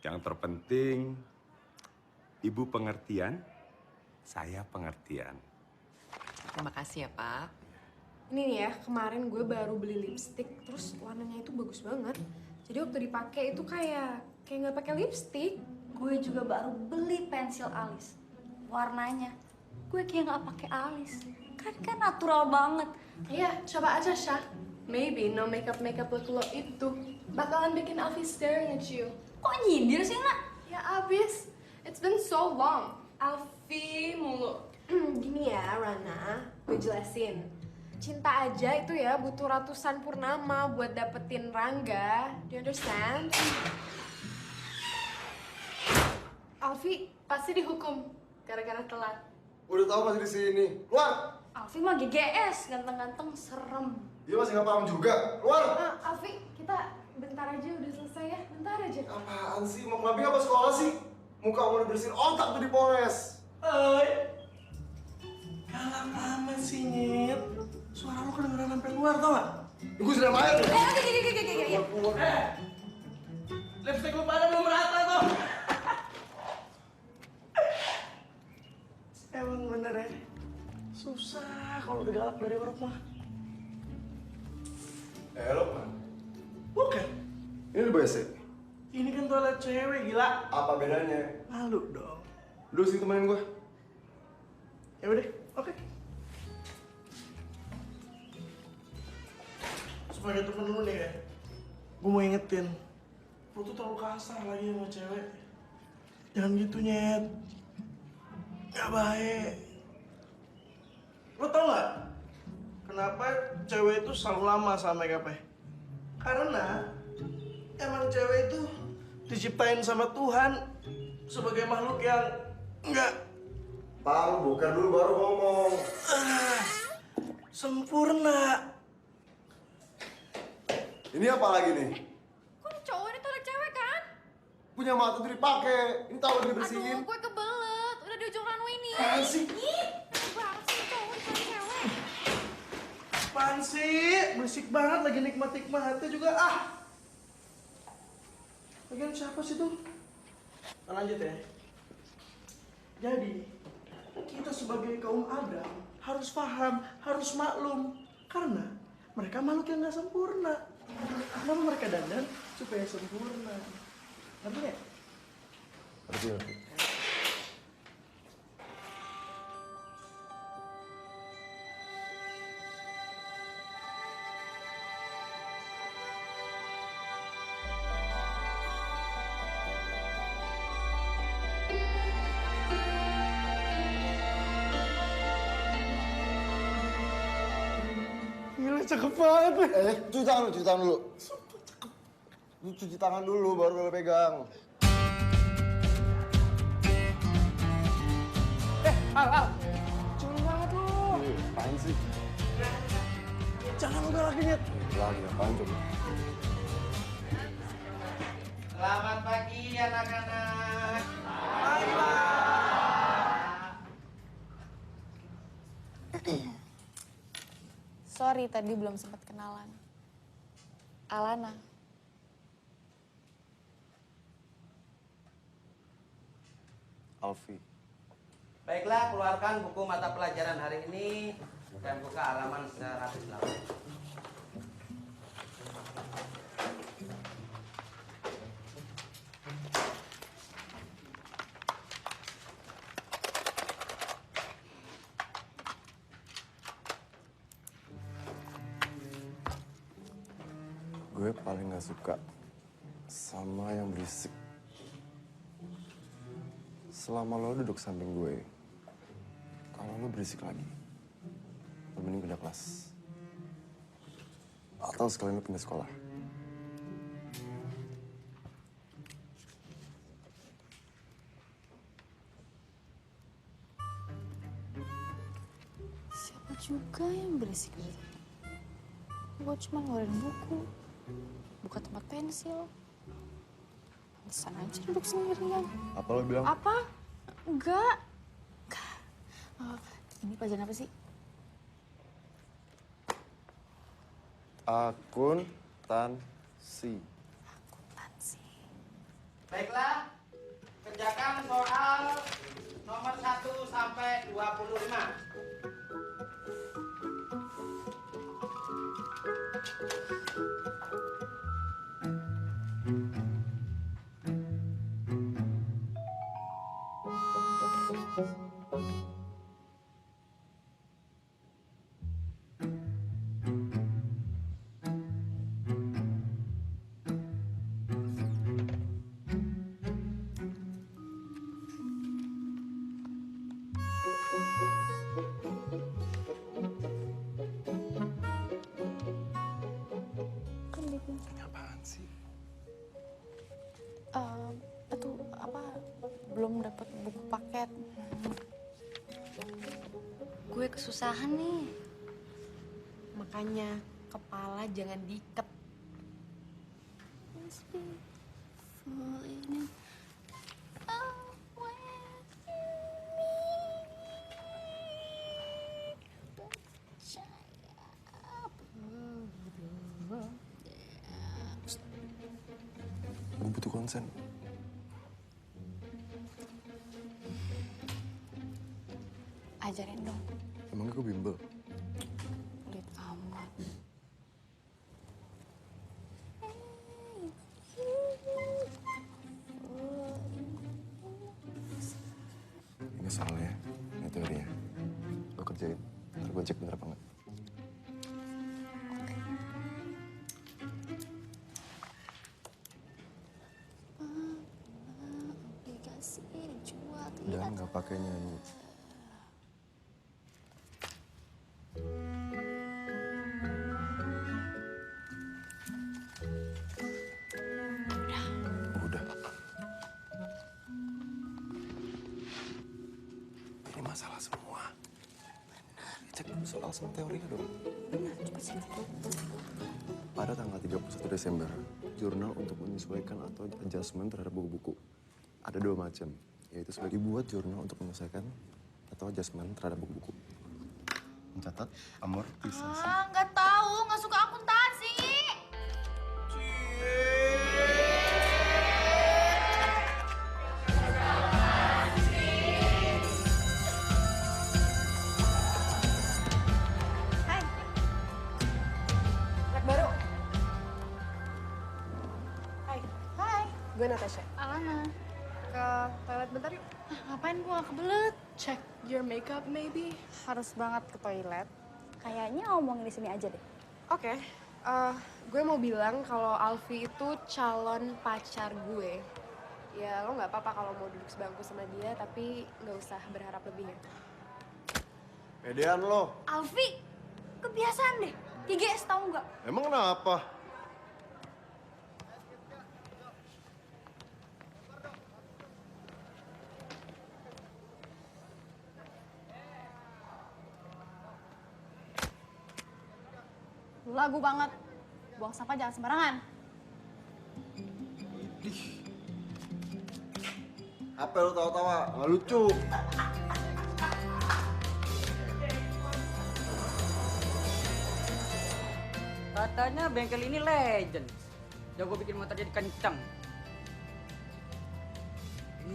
Yang terpenting, Ibu pengertian, saya pengertian. Terima kasih ya, Pak. Ini nih ya, kemarin gue baru beli lipstick, terus warnanya itu bagus banget. Jadi waktu dipakai itu kayak nggak pakai lipstick. Gue juga baru beli pensil alis. Warnanya, gue kayak nggak pakai alis. Kan natural banget. Iya, coba aja Syah. Maybe no makeup look lo itu bakalan bikin Alfie staring at you. Kok nyindir sih, Nak? Ya abis, it's been so long. Alfie mulu. Gini ya Rana, gue jelasin. Cinta aja itu ya butuh ratusan purnama buat dapetin Rangga. Do you understand? Alfie pasti dihukum gara-gara telat. Udah tahu masih di sini. Keluar! Alfie mah GGS, ganteng-ganteng serem. Dia masih nggak paham juga. Keluar! Alfie, kita bentar aja udah selesai ya. Bentar aja. Apaan sih? Mau clubbing apa sekolah sih? Muka mau dibersihin, otak tuh dipoles. Galak amat sih, Nyet. Suara lu kedengeran sampai luar, tau gak? Gue sudah main. Keluar. Lipstick lu pada belum rata tuh. Emang bener ya? Susah kalau udah galak dari orang mah. Lo man. Bukan. Ini di WC. Ini kan toilet cewek, gila. Apa bedanya? Malu dong. Lu sih temenin gue. Ya udah, oke. Sebagai temen lu nih ya, gue mau ingetin, lu tuh terlalu kasar lagi sama cewek. Jangan gitu, Nyet. Gak baik. Lo tau gak kenapa cewek itu selalu lama sama make-up-nya? Karena emang cewek itu diciptain sama Tuhan sebagai makhluk yang enggak Tahu, bukan dulu baru ngomong. sempurna. Ini apa lagi nih? Kok ini cowok ini tuh ada cewek kan? Punya mata tuh dipakai. Ini tahu dibersihin. Aduh, gue kebelet. Udah di ujung runway nih. Apaan sih? Banget sih cowok dicari cewek. Apaan sih? Berisik banget lagi nikmat-nikmatnya juga ah. Lagian siapa sih tuh? Nah, lanjut ya. Jadi, kita sebagai kaum Adam harus paham, harus maklum. Karena mereka makhluk yang gak sempurna. Kenapa mereka dandan? Supaya sempurna. Ngerti gak? Ngerti. Gila, cakep banget. Cuci tangan dulu. Lu cuci tangan dulu, baru boleh pegang. Al. Culun banget lu. Apaan sih? Jangan udah lagi, Nyet. Lagi apaan coba? Selamat pagi anak-anak. Sorry tadi belum sempat kenalan. Alana. Alfie. Baiklah, keluarkan buku mata pelajaran hari ini dan buka halaman 108. Gue paling gak suka sama yang berisik. Selama lo duduk samping gue, kalau lo berisik lagi, lo mending pindah kelas. Atau sekalian lo pindah sekolah. Siapa juga yang berisik gitu? Gue cuma ngeluarin buku, buka tempat pensil. Pantesan aja duduk sendirian. Apa lo bilang? Apa? Enggak. Ini pelajaran apa sih? Akuntansi. Akuntansi. Baiklah, sampai 25. Apaan sih? Itu apa? Belum dapat buku paket. Gue kesusahan nih. Makanya kepala jangan diikat. Must be falling in love with me. Gue butuh konsen. Ajarin dong. Emangnya gue bimbel? Pelit amat. Ini soalnya, ini teorinya. Lo kerjain, ntar gue cek bener apa enggak. Obligasi dijual Dan nggak pakai nyanyi. Udah. Ini masalah semua. Cek dulu soal sama teorinya dong. Pada tanggal 31 Desember, jurnal untuk menyesuaikan atau adjustment terhadap buku-buku. Ada 2 macam, yaitu sebagai buat jurnal untuk menyesuaikan atau adjustment terhadap buku-buku. Mencatat amortisasi. Nggak tahu, nggak suka akuntansi. Hai. Anak baru. Hai. Hai, Gue Natasha. Alana. Ke toilet bentar yuk. Ngapain gua nggak kebelet? Check your makeup maybe. Harus banget ke toilet. Kayaknya ngomongin di sini aja deh. Oke. Gue mau bilang kalau Alfi itu calon pacar gue. Ya lo nggak apa-apa kalau mau duduk sebangku sama dia, tapi nggak usah berharap lebih ya. Pedean lo. Alfi, kebiasaan deh. 3S tahu nggak? Emang kenapa? Lagu banget. Buang sampah jangan sembarangan. Apa lo tawa-tawa? Nggak lucu. Katanya bengkel ini legend. Jago bikin motor jadi kencang.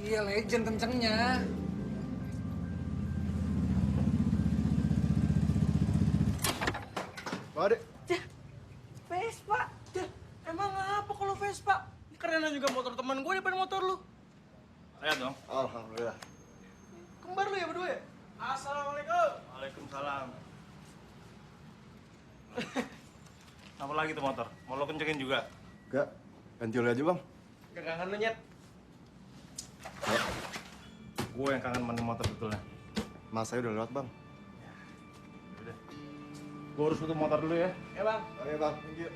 Iya, legend kencengnya. Bade. Vespa. Emang apa kalau Vespa? Ini kerenan juga motor teman gue daripada motor lu. Lihat dong. Alhamdulillah. Kembar lu ya berdua ya? Assalamualaikum. Waalaikumsalam. Apa lagi tuh motor? Mau lo kencengin juga? Enggak. Ganti oli aja, Bang. Gak kangen lu, Nyet? Gue yang kangen mainin motor betulnya. Mas saya udah lewat, Bang. Udah. Gue urus tutup motor dulu ya. Ya, Bang. Oke, Bang. Thank you.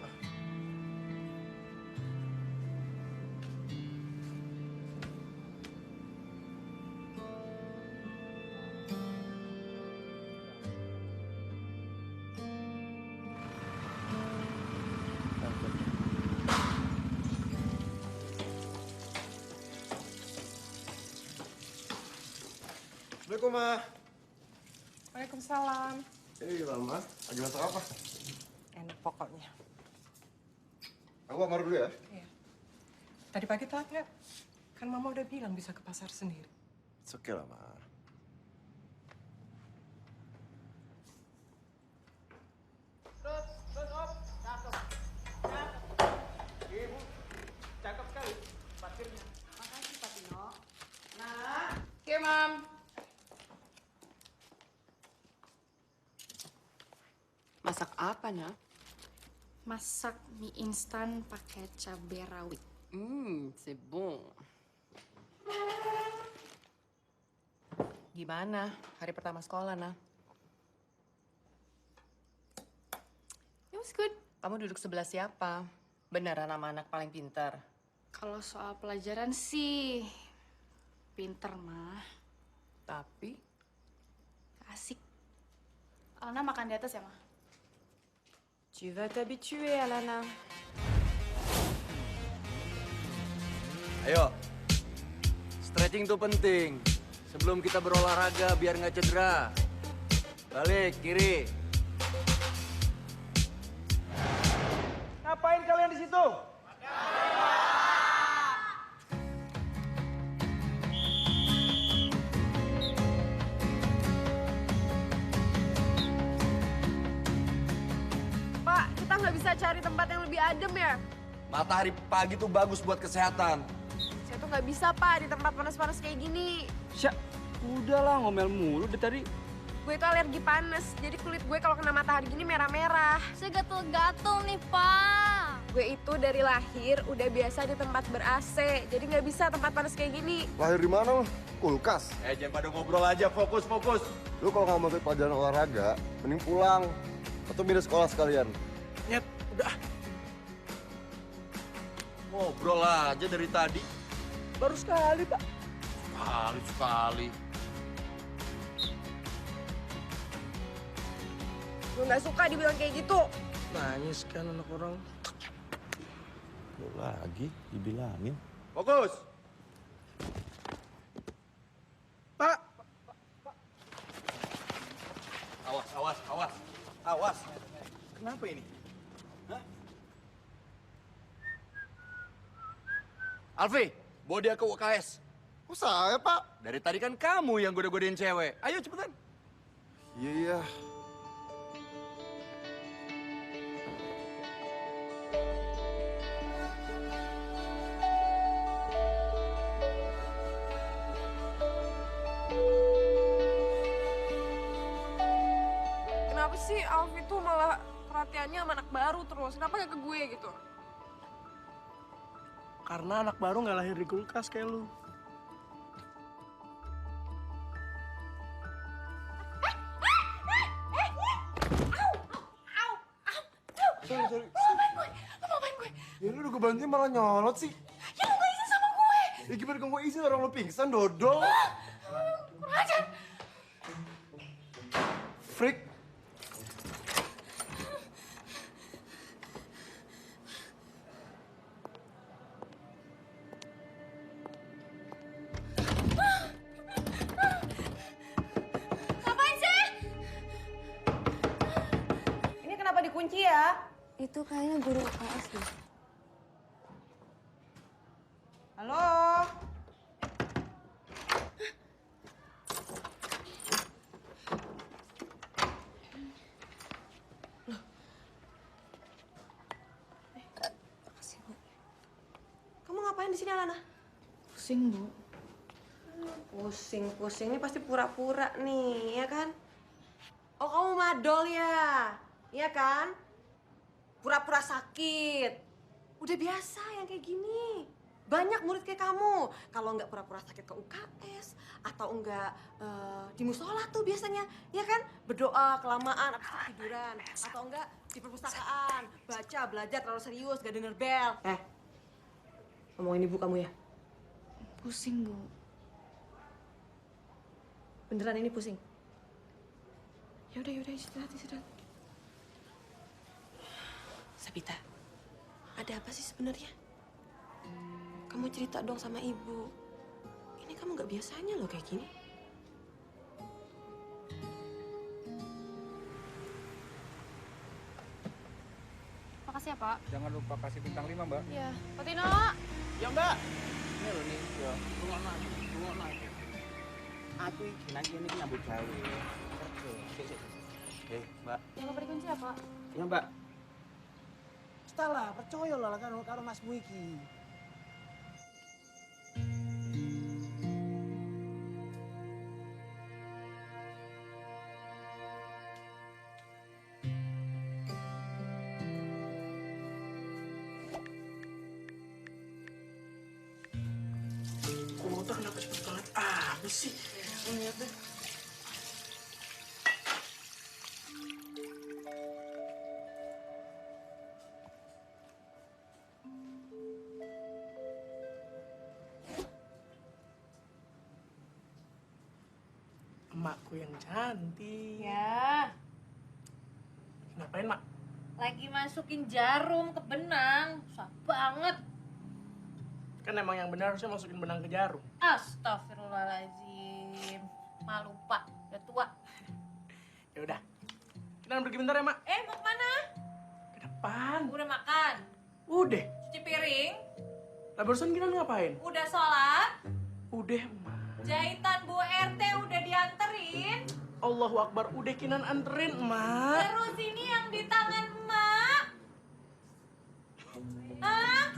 Assalamualaikum, Ma. Waalaikumsalam. Mama. Lagi masak apa? Enak pokoknya. Aku kamar dulu ya. Iya. Tadi pagi telat nggak? Kan Mama udah bilang bisa ke pasar sendiri. It's okay lah, Ma. Terus, Om. Cakep. Ibu, cakep sekali parkirnya. Makasih, Pak Tino. Nah, Oke, Mam. Masak apa, Nak? Masak mie instan pakai cabai rawit. C'est bon. Gimana hari pertama sekolah, Nak? It was good. Kamu duduk sebelah siapa? Beneran sama anak paling pintar? Kalau soal pelajaran sih pinter mah. Tapi Asik. Alana makan di atas ya, Ma? tu vas t'habituer, Alana. Ayo, stretching tuh penting. Sebelum kita berolahraga biar nggak cedera. Balik, kiri. Ngapain kalian di situ? Pak, kita nggak bisa cari tempat yang lebih adem ya? Matahari pagi tuh bagus buat kesehatan. Saya tuh nggak bisa, Pak, di tempat panas-panas kayak gini. Syak, udahlah ngomel mulu dari tadi. Gue itu alergi panas, jadi kulit gue kalau kena matahari gini merah-merah. Saya gatel-gatel nih, Pak. Gue itu dari lahir udah biasa di tempat ber-AC, jadi nggak bisa tempat panas kayak gini. Lahir di mana lo? Kulkas. Jangan pada ngobrol aja, fokus. Lu kalau nggak mau ikut pelajaran olahraga, mending pulang. Atau pindah sekolah sekalian. Nyet, udah. Ngobrol aja dari tadi. Baru sekali, Pak. Sekali. Gue nggak suka dibilang kayak gitu. Nangis kan anak orang. Lu lagi dibilangin. Fokus. Pak, Awas. kenapa ini? Alfi, bawa dia ke UKS. Kok saya, Pak? Dari tadi kan kamu yang goda-godain cewek. Ayo cepetan. Iya. Kenapa sih Alfi tuh malah perhatiannya sama anak baru terus? Kenapa gak ke gue gitu? Karena anak baru nggak lahir di kulkas kayak lu. Sorry. Lu ngapain gue? Ya lu udah gue bantuin malah nyolot sih. Ya lu gak izin sama gue. Ya gimana gue izin orang lu pingsan, dodol. Kurang ajar. Freak. Ngapain sih? Ini kenapa dikunci ya? Itu kayaknya guru UKS deh. Halo? Makasih, Bu. Kamu ngapain di sini, Alana? Pusing, Bu. Pusing. Ini pasti pura-pura nih, ya kan? Oh, kamu madol ya? Iya kan? Pura-pura sakit. Udah biasa yang kayak gini. Banyak murid kayak kamu. Kalau nggak pura-pura sakit ke UKS, atau enggak di musola tuh biasanya, ya kan? Berdoa kelamaan, abis itu tiduran. Atau enggak di perpustakaan, baca, belajar terlalu serius, gak denger bel. Ngomongin ibu kamu ya? Pusing, Bu. Beneran ini pusing? Yaudah, istirahat. Sabita, ada apa sih sebenarnya? Kamu cerita dong sama ibu. Ini kamu nggak biasanya loh kayak gini. Makasih ya, Pak. Jangan lupa kasih bintang 5, Mbak. Iya. Pak Tino. Ya, Mbak. Ini loh nih, ya. Rungokno aja. Aku iki nang kene iki nyambut gawe. Kerja. Sik. Mbak. Jangan lupa dikunci ya, Pak. Ya mbak. Setelah percaya lah karo Mas Muiki. Kota kenapa cepet banget abis sih? Lihat deh. Emakku yang cantik. Ya, Ngapain, Mak? lagi masukin jarum ke benang. Susah banget. Kan emang yang benar harusnya masukin benang ke jarum. Astagfirullahaladzim. Malu pak, udah tua. Ya udah. Kita pergi bentar ya, Mak. Mau kemana? Ke depan. Udah makan? Udah. Cuci piring? Lah barusan kita ngapain? Udah sholat? Udah, Mak. Jahitan Bu RT udah dianterin? Allahu Akbar, udah Kinan anterin, Mak. Terus ini yang di tangan emak? Hah?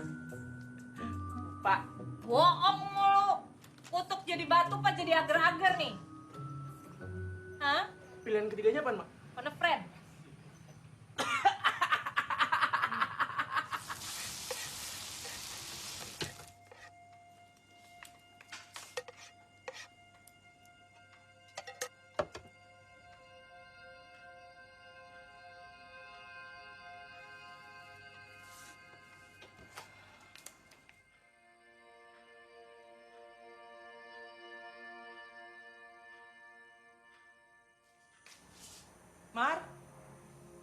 Pak. Bohong mulu. Kutuk jadi batu apa jadi agar-agar nih? Hah? Pilihan ketiganya apa, Mak? Mana friend?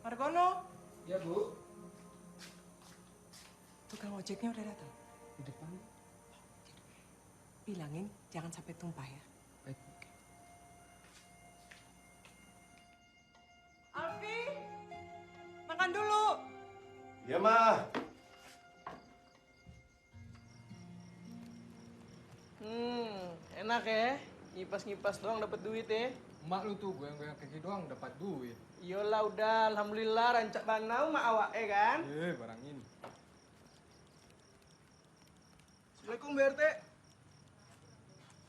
Margono. Ya, Bu. Tukang ojeknya udah datang. Di depan. Bilangin jangan sampai tumpah ya. Baik. Alfi, makan dulu. Iya, Mah. Enak ya. Ngipas-ngipas doang dapat duit ya. Emak lu tuh goyang-goyang kaki doang dapat duit. Iyalah udah, alhamdulillah rancak banau mak awak kan. Barang ini. Assalamualaikum BRT.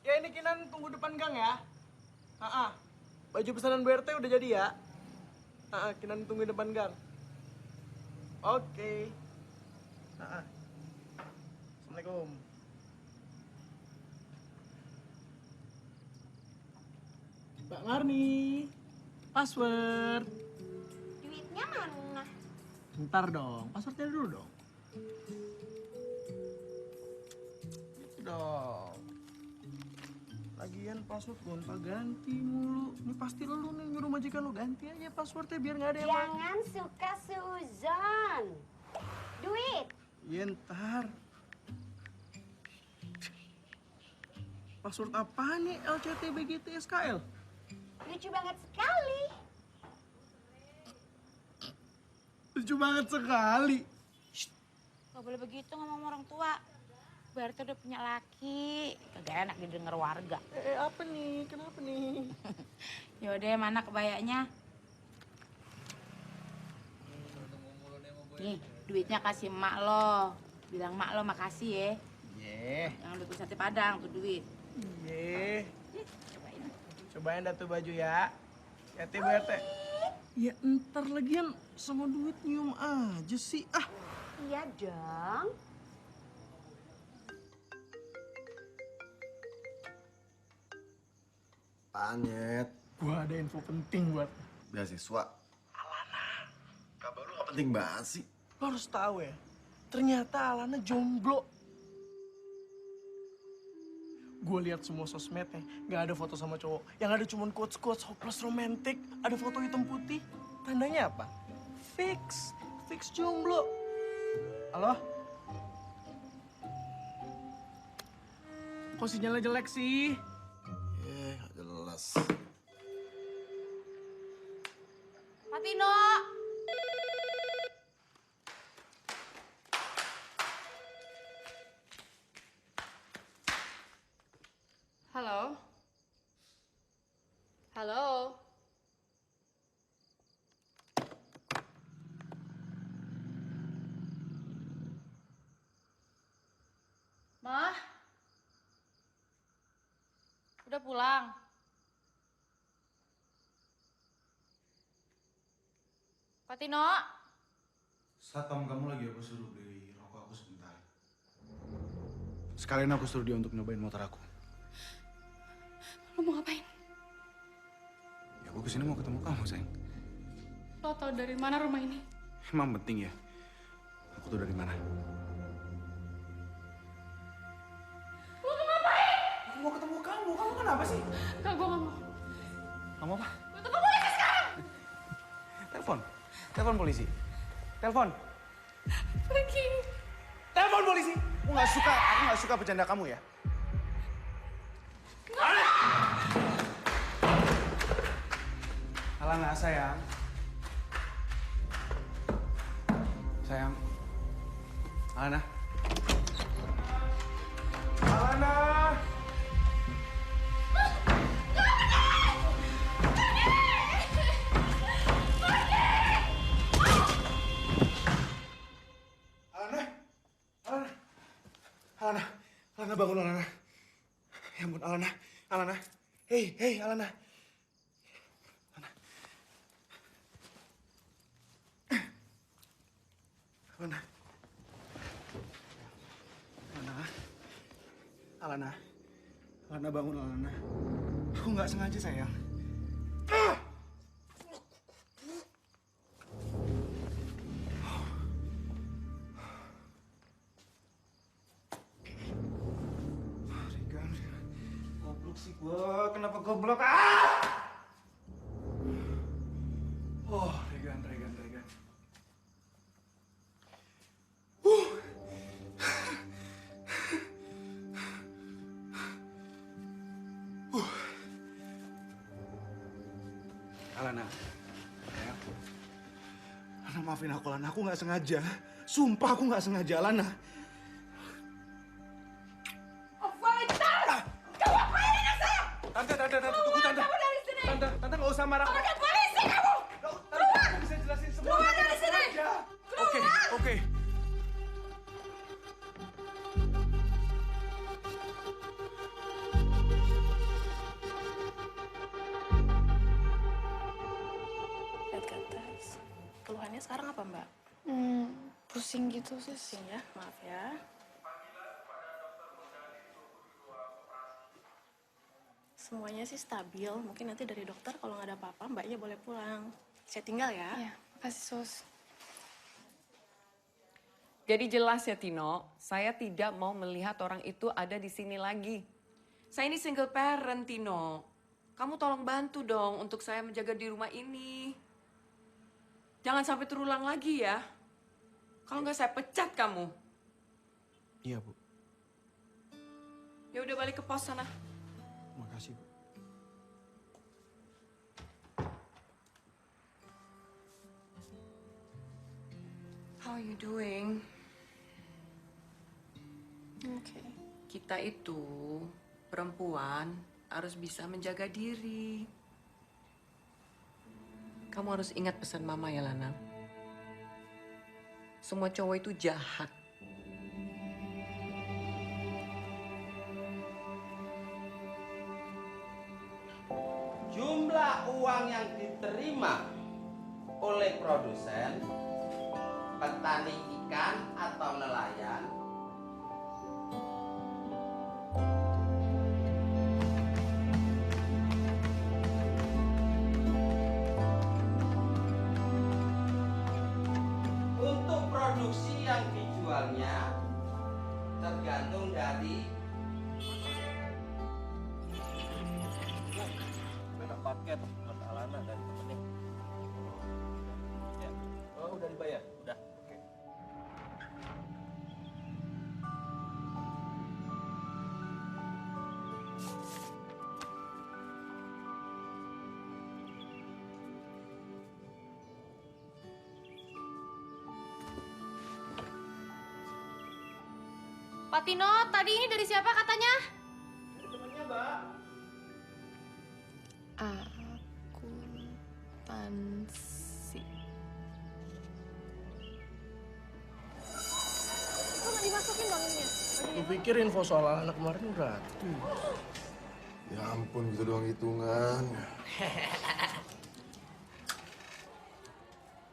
Ya ini Kinan tunggu depan gang ya. Baju pesanan BRT udah jadi ya. Kinan tunggu depan gang. Oke. Assalamualaikum. Mbak Marni, password. Duitnya mana? Bentar dong, passwordnya dulu dong. Itu dong. Lagian password gonta ganti mulu. Ini pasti lu nih nyuruh majikan lu ganti aja passwordnya biar nggak ada yang Jangan suka seuzon. Duit. Iya ntar. Password apa nih LCTBGTSKL? Lucu banget sekali. Lucu banget sekali. Gak boleh begitu ngomong orang tua. Berarti udah punya laki. Kagak enak didengar warga. Apa nih? Kenapa nih? Yaudah, mana kebayanya? Nih, duitnya kasih emak lo. Bilang emak lo makasih ya. Jangan beli sate padang tuh duit. Cobain dah tuh baju ya. Hati BRT. Ya ntar lagian sama duit nyium aja sih. Iya dong. Panyet. Gua ada info penting buat Beasiswa. Alana. Kabar lu gak penting banget sih. lo harus tahu ya. Ternyata Alana jomblo. Gue lihat semua sosmednya, nggak ada foto sama cowok. Yang ada cuma quotes-quotes hopeless romantic. Ada foto hitam putih. Tandanya apa? Fix jomblo. Halo? Kok sinyalnya jelek sih? Gak jelas. Patino! Halo? Halo? Udah pulang? Pak Tino? Satpam kamu lagi aku suruh beli rokok aku sebentar. Sekalian aku suruh dia untuk nyobain motor aku. Lo mau ngapain? Ya aku kesini mau ketemu kamu, sayang. Lo tau dari mana rumah ini? Emang penting ya? Aku tuh dari mana? Lo mau ngapain? Aku mau ketemu kamu. Kamu kenapa sih? Enggak, gue gak mau. Kamu apa? Gue telepon polisi sekarang! Telepon. Telepon polisi. Telepon. Pergi. Telepon polisi. Aku nggak suka bercanda kamu ya. Alana, sayang. Sayang. Alana. Alana. Alana bangun, Alana. Ya ampun, Alana. Hei, Alana. Alana bangun, Alana. Aku nggak sengaja, sayang. Sih gua, kenapa goblok? Oh, Regan. Alana, sayang. Alana, maafin aku, Alana. Aku nggak sengaja. Sumpah aku nggak sengaja, Alana. Tante, tunggu, Tante. Tante nggak usah marah. Pakai polisi kamu! Keluar! Aku bisa jelasin semua. Keluar dari sini! Oke. Lihat ke atas. Keluhannya sekarang apa, Mbak? Pusing gitu, Sis. Pusing ya, maaf ya. Semuanya sih stabil. Mungkin nanti dari dokter kalau nggak ada apa-apa, Mbaknya boleh pulang. Saya tinggal ya. Iya, makasih, Sus. Jadi jelas ya Tino, saya tidak mau melihat orang itu ada di sini lagi. Saya ini single parent Tino. Kamu tolong bantu dong untuk saya menjaga di rumah ini. Jangan sampai terulang lagi ya. Kalau nggak saya pecat kamu. Iya, Bu. Ya udah balik ke pos sana. Makasih, Bu. How are you doing? Oke. Kita itu perempuan harus bisa menjaga diri. Kamu harus ingat pesan Mama ya, Lana. Semua cowok itu jahat. Jumlah uang yang diterima oleh produsen, petani ikan atau nelayan untuk produksi yang dijualnya tergantung dari Ada paket buat Alana dari temennya. Ya. Oh, udah dibayar? Udah. Oke. Pak Tino, tadi ini dari siapa katanya? Dari temennya, Mbak. Akuntansi. Kok nggak dimasukin bang ininya? Lu pikir info soal anak kemarin gratis? Ya ampun, gitu doang hitungan.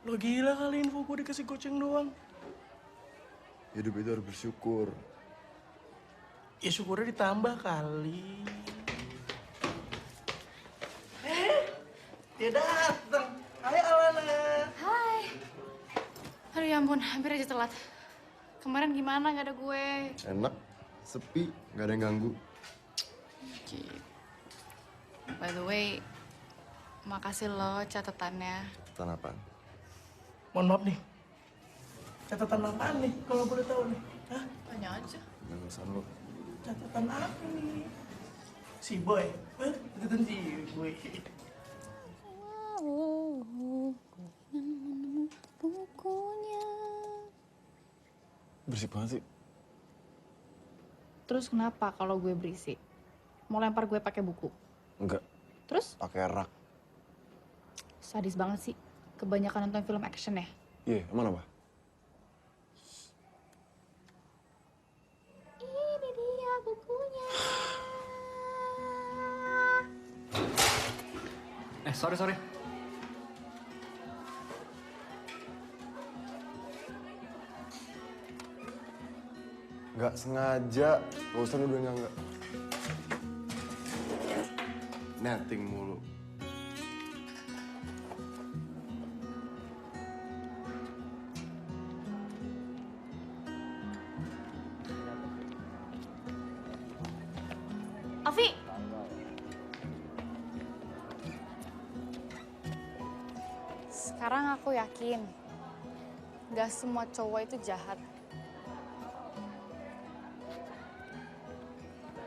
Lo gila kali info gue dikasih goceng doang. Hidup itu harus bersyukur. Ya syukurnya ditambah kali. Dia datang. Hai Alana. Hai. Aduh ya ampun, hampir aja telat. Kemarin gimana nggak ada gue? Enak, sepi, nggak ada yang ganggu. Oke. By the way, makasih lo catatannya. Catatan apaan? Mohon maaf nih. Catatan apaan nih kalau boleh tahu nih? Hah? Tanya aja. Nggak urusan lo. Catatan apa nih? Si Boy. Catatan si Boy. Bukunya. Bersih banget sih. Terus kenapa kalau gue berisik? Mau lempar gue pakai buku? Enggak. Terus? Pakai rak. Sadis banget sih. Kebanyakan nonton film action ya. Iya, emang apa? Ini dia bukunya. Sorry. Nggak sengaja. Gak usah nuduh enggak. Netting mulu. Alfi! Sekarang aku yakin, gak semua cowok itu jahat.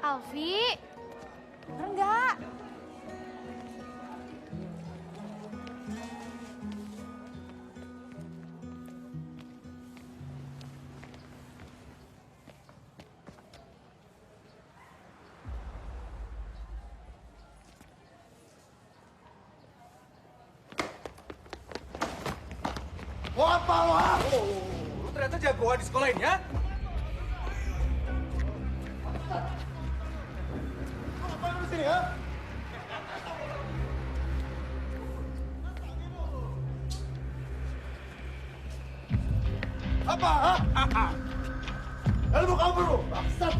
Alfi! Bener nggak? Mau apa lo? Lu ternyata jagoan di sekolah ini ya? Apa lu sini ya? Apa? Lalu mau kabur lu, bangsat.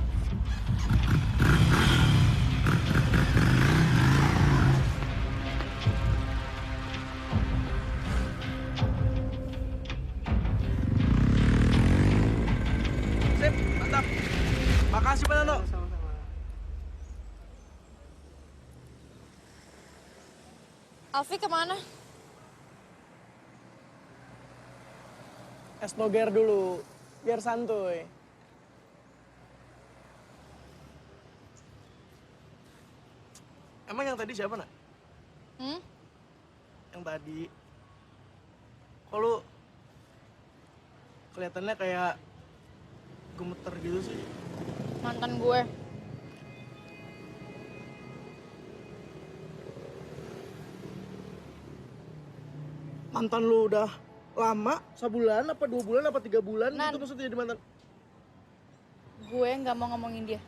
Sip, mantap. Makasih Pak Nano. Alfi kemana? Es toger dulu, biar santuy. Emang yang tadi siapa, Nak? Yang tadi. Kok lu kelihatannya kayak gemeter gitu sih? Mantan gue. Mantan lu udah lama, sebulan, apa 2 bulan, apa 3 bulan Nan. gitu maksudnya jadi mantan? Gue nggak mau ngomongin dia.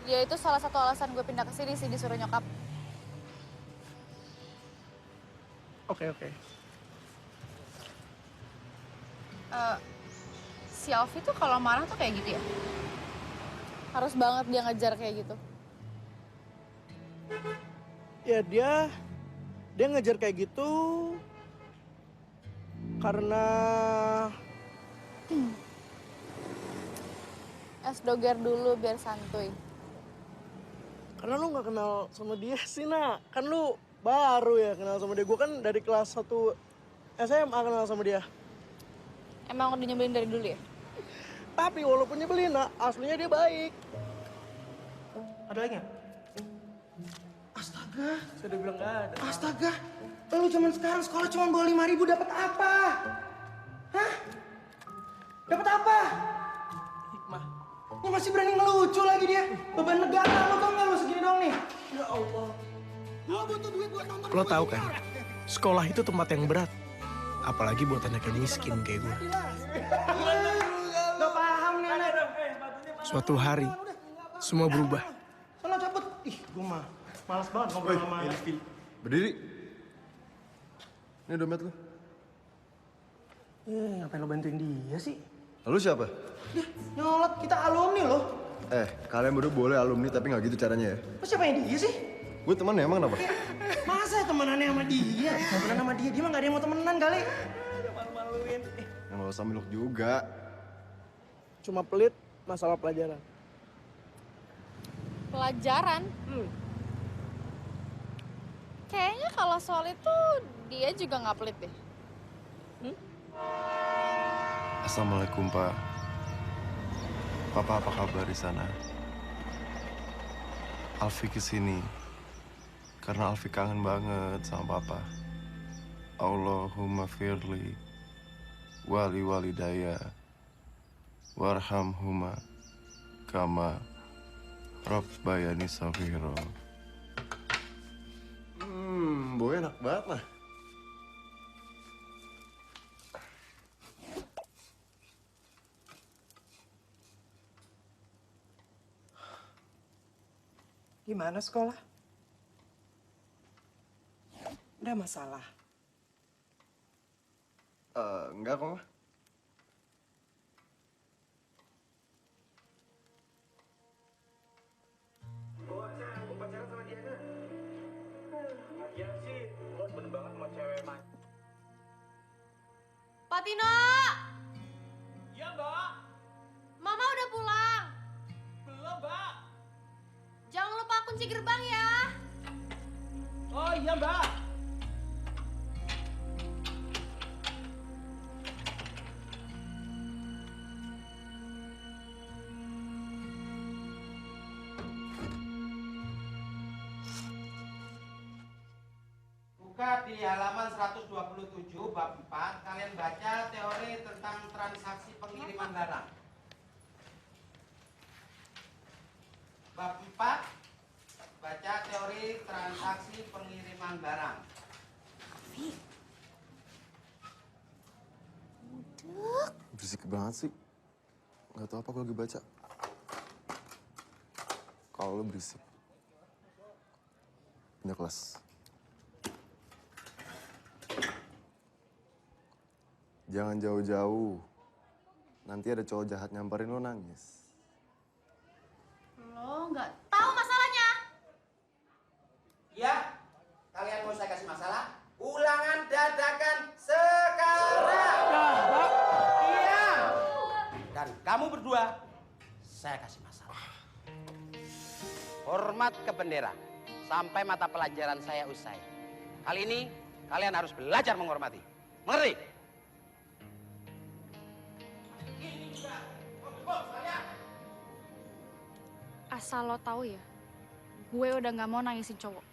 Dia itu salah satu alasan gue pindah ke sini sih, disuruh nyokap. Oke. Si Alfi tuh kalau marah tuh kayak gitu ya? Harus banget dia ngejar kayak gitu. Ya dia ngejar kayak gitu karena Es doger dulu biar santuy. karena lu nggak kenal sama dia sih, Nak. Kan lu baru ya kenal sama dia. Gue kan dari kelas 1 SMA kenal sama dia. Emang udah nyebelin dari dulu ya? Tapi walaupun nyebelin, Nak, aslinya dia baik. Ada lagi nggak? Astaga. Saya udah bilang nggak ada. Astaga, lu zaman sekarang sekolah cuma bawa 5.000 dapat apa? Hah? Dapat apa? Hikmah. Ini masih berani ngelucu lagi dia. Beban negara lo tau nggak lo segini dong nih? Ya Allah. Gua butuh duit buat nonton. Lo tahu kan, sekolah itu tempat yang berat. Apalagi buat anak yang miskin kayak gue. Gak paham nih anak. Suatu hari, semua berubah. Sana cabut. Ih, gue mah malas banget ngobrol sama Elvi. Berdiri. Ini dompet lu. Ngapain lo bantuin dia sih? Lalu siapa? Dia nyolot, kita alumni loh. Kalian berdua boleh alumni tapi nggak gitu caranya ya. Lo siapa yang dia sih? Gue teman ya, emang kenapa? Masa temenannya sama dia? Temenan sama dia mah gak ada yang mau temenan kali. Udah malu-maluin. Yang nggak usah meluk juga. Cuma pelit masalah pelajaran. Pelajaran? Kayaknya kalau soal itu dia juga nggak pelit deh. Assalamualaikum, Pak. Papa, apa kabar di sana? Alfi kesini karena Alfi kangen banget sama Papa. Allahumma firli wali walidaya warhamhuma kama rabbayani saghira. Boy enak banget lah. Gimana sekolah? Ada masalah? Enggak kok, Ma. Pak Tino! Iya, Mbak. Mama udah pulang. Belum, Mbak. Jangan lupa kunci gerbang ya. Oh iya, Mbak. Buka di halaman 127 bab 4, kalian baca teori tentang transaksi pengiriman barang. Bab 4, baca teori transaksi pengiriman barang. Berisik banget sih. Nggak tahu apa gue lagi baca. Kalau lo berisik. Pindah kelas. Jangan jauh-jauh. Nanti ada cowok jahat nyamperin lo nangis. Lo nggak tahu masalahnya. Ya, kalian mau saya kasih masalah? Ulangan dadakan sekarang. Iya. Dan kamu berdua, saya kasih masalah. Hormat ke bendera sampai mata pelajaran saya usai. Kali ini kalian harus belajar menghormati. Mengerti? Asal lo tahu ya, gue udah nggak mau nangisin cowok.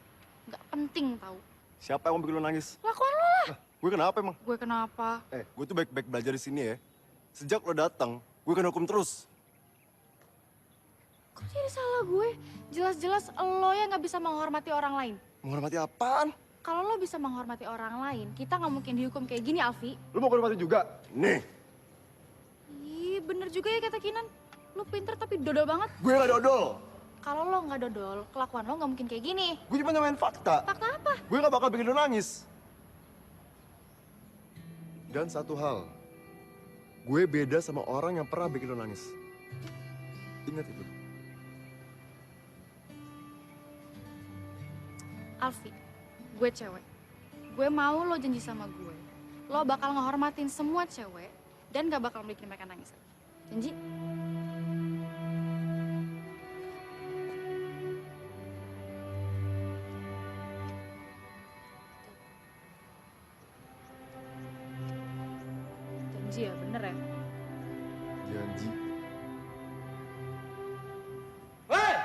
Nggak penting tahu. Siapa yang mau bikin lo nangis? Lakuan lo lah. Gue kenapa emang? Gue kenapa? Gue tuh baik-baik belajar di sini ya. Sejak lo datang, gue kena hukum terus. Kok jadi salah gue? Jelas-jelas lo yang nggak bisa menghormati orang lain. Menghormati apaan? Kalau lo bisa menghormati orang lain, kita nggak mungkin dihukum kayak gini, Alfi. Lo mau menghormati juga? Nih. Ih, bener juga ya kata Kinan. Lo pinter tapi dodol banget. Gue gak dodol. Kalau lo nggak dodol, kelakuan lo nggak mungkin kayak gini. Gue cuma nyamain fakta. Fakta apa? Gue gak bakal bikin lo nangis. Dan satu hal. Gue beda sama orang yang pernah bikin lo nangis. Ingat itu. Alfi, gue cewek. Gue mau lo janji sama gue. Lo bakal ngehormatin semua cewek dan gak bakal bikin mereka nangis. Janji? Janji ya, bener ya? Janji. Hei!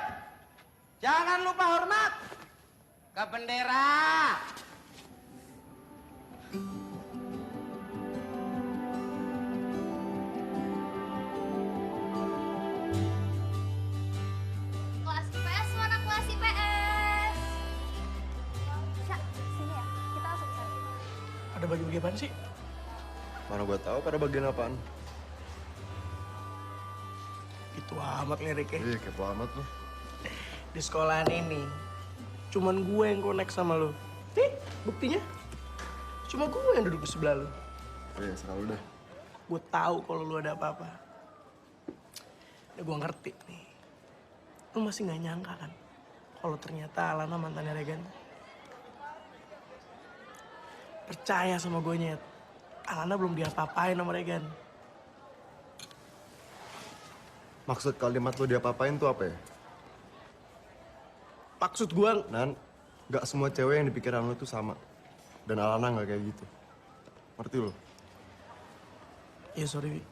Jangan lupa hormat ke bendera. Kelas IPS mana kelas IPS? Sya, sini ya. Kita langsung ke sana. Ada bagi-bagi apaan sih? Mana gue tahu pada bagian apaan. Gitu amat liriknya. Iya, kepo amat lu. Di sekolahan ini, cuman gue yang connect sama lu. Nih, buktinya. Cuma gue yang duduk di sebelah lu. Iya, selalu deh. Gue tahu kalau lu ada apa-apa. Ya gue ngerti nih. Lu masih nggak nyangka kan? Kalau ternyata Alana mantannya Regan. Percaya sama gue, Nyet. Alana belum diapa-apain sama Regan. Maksud kalimat lu diapa-apain tuh apa ya? Maksud gue... Nan, gak semua cewek yang di pikiran lu tuh sama. Dan Alana gak kayak gitu. Ngerti lu? Iya, sorry, Wi.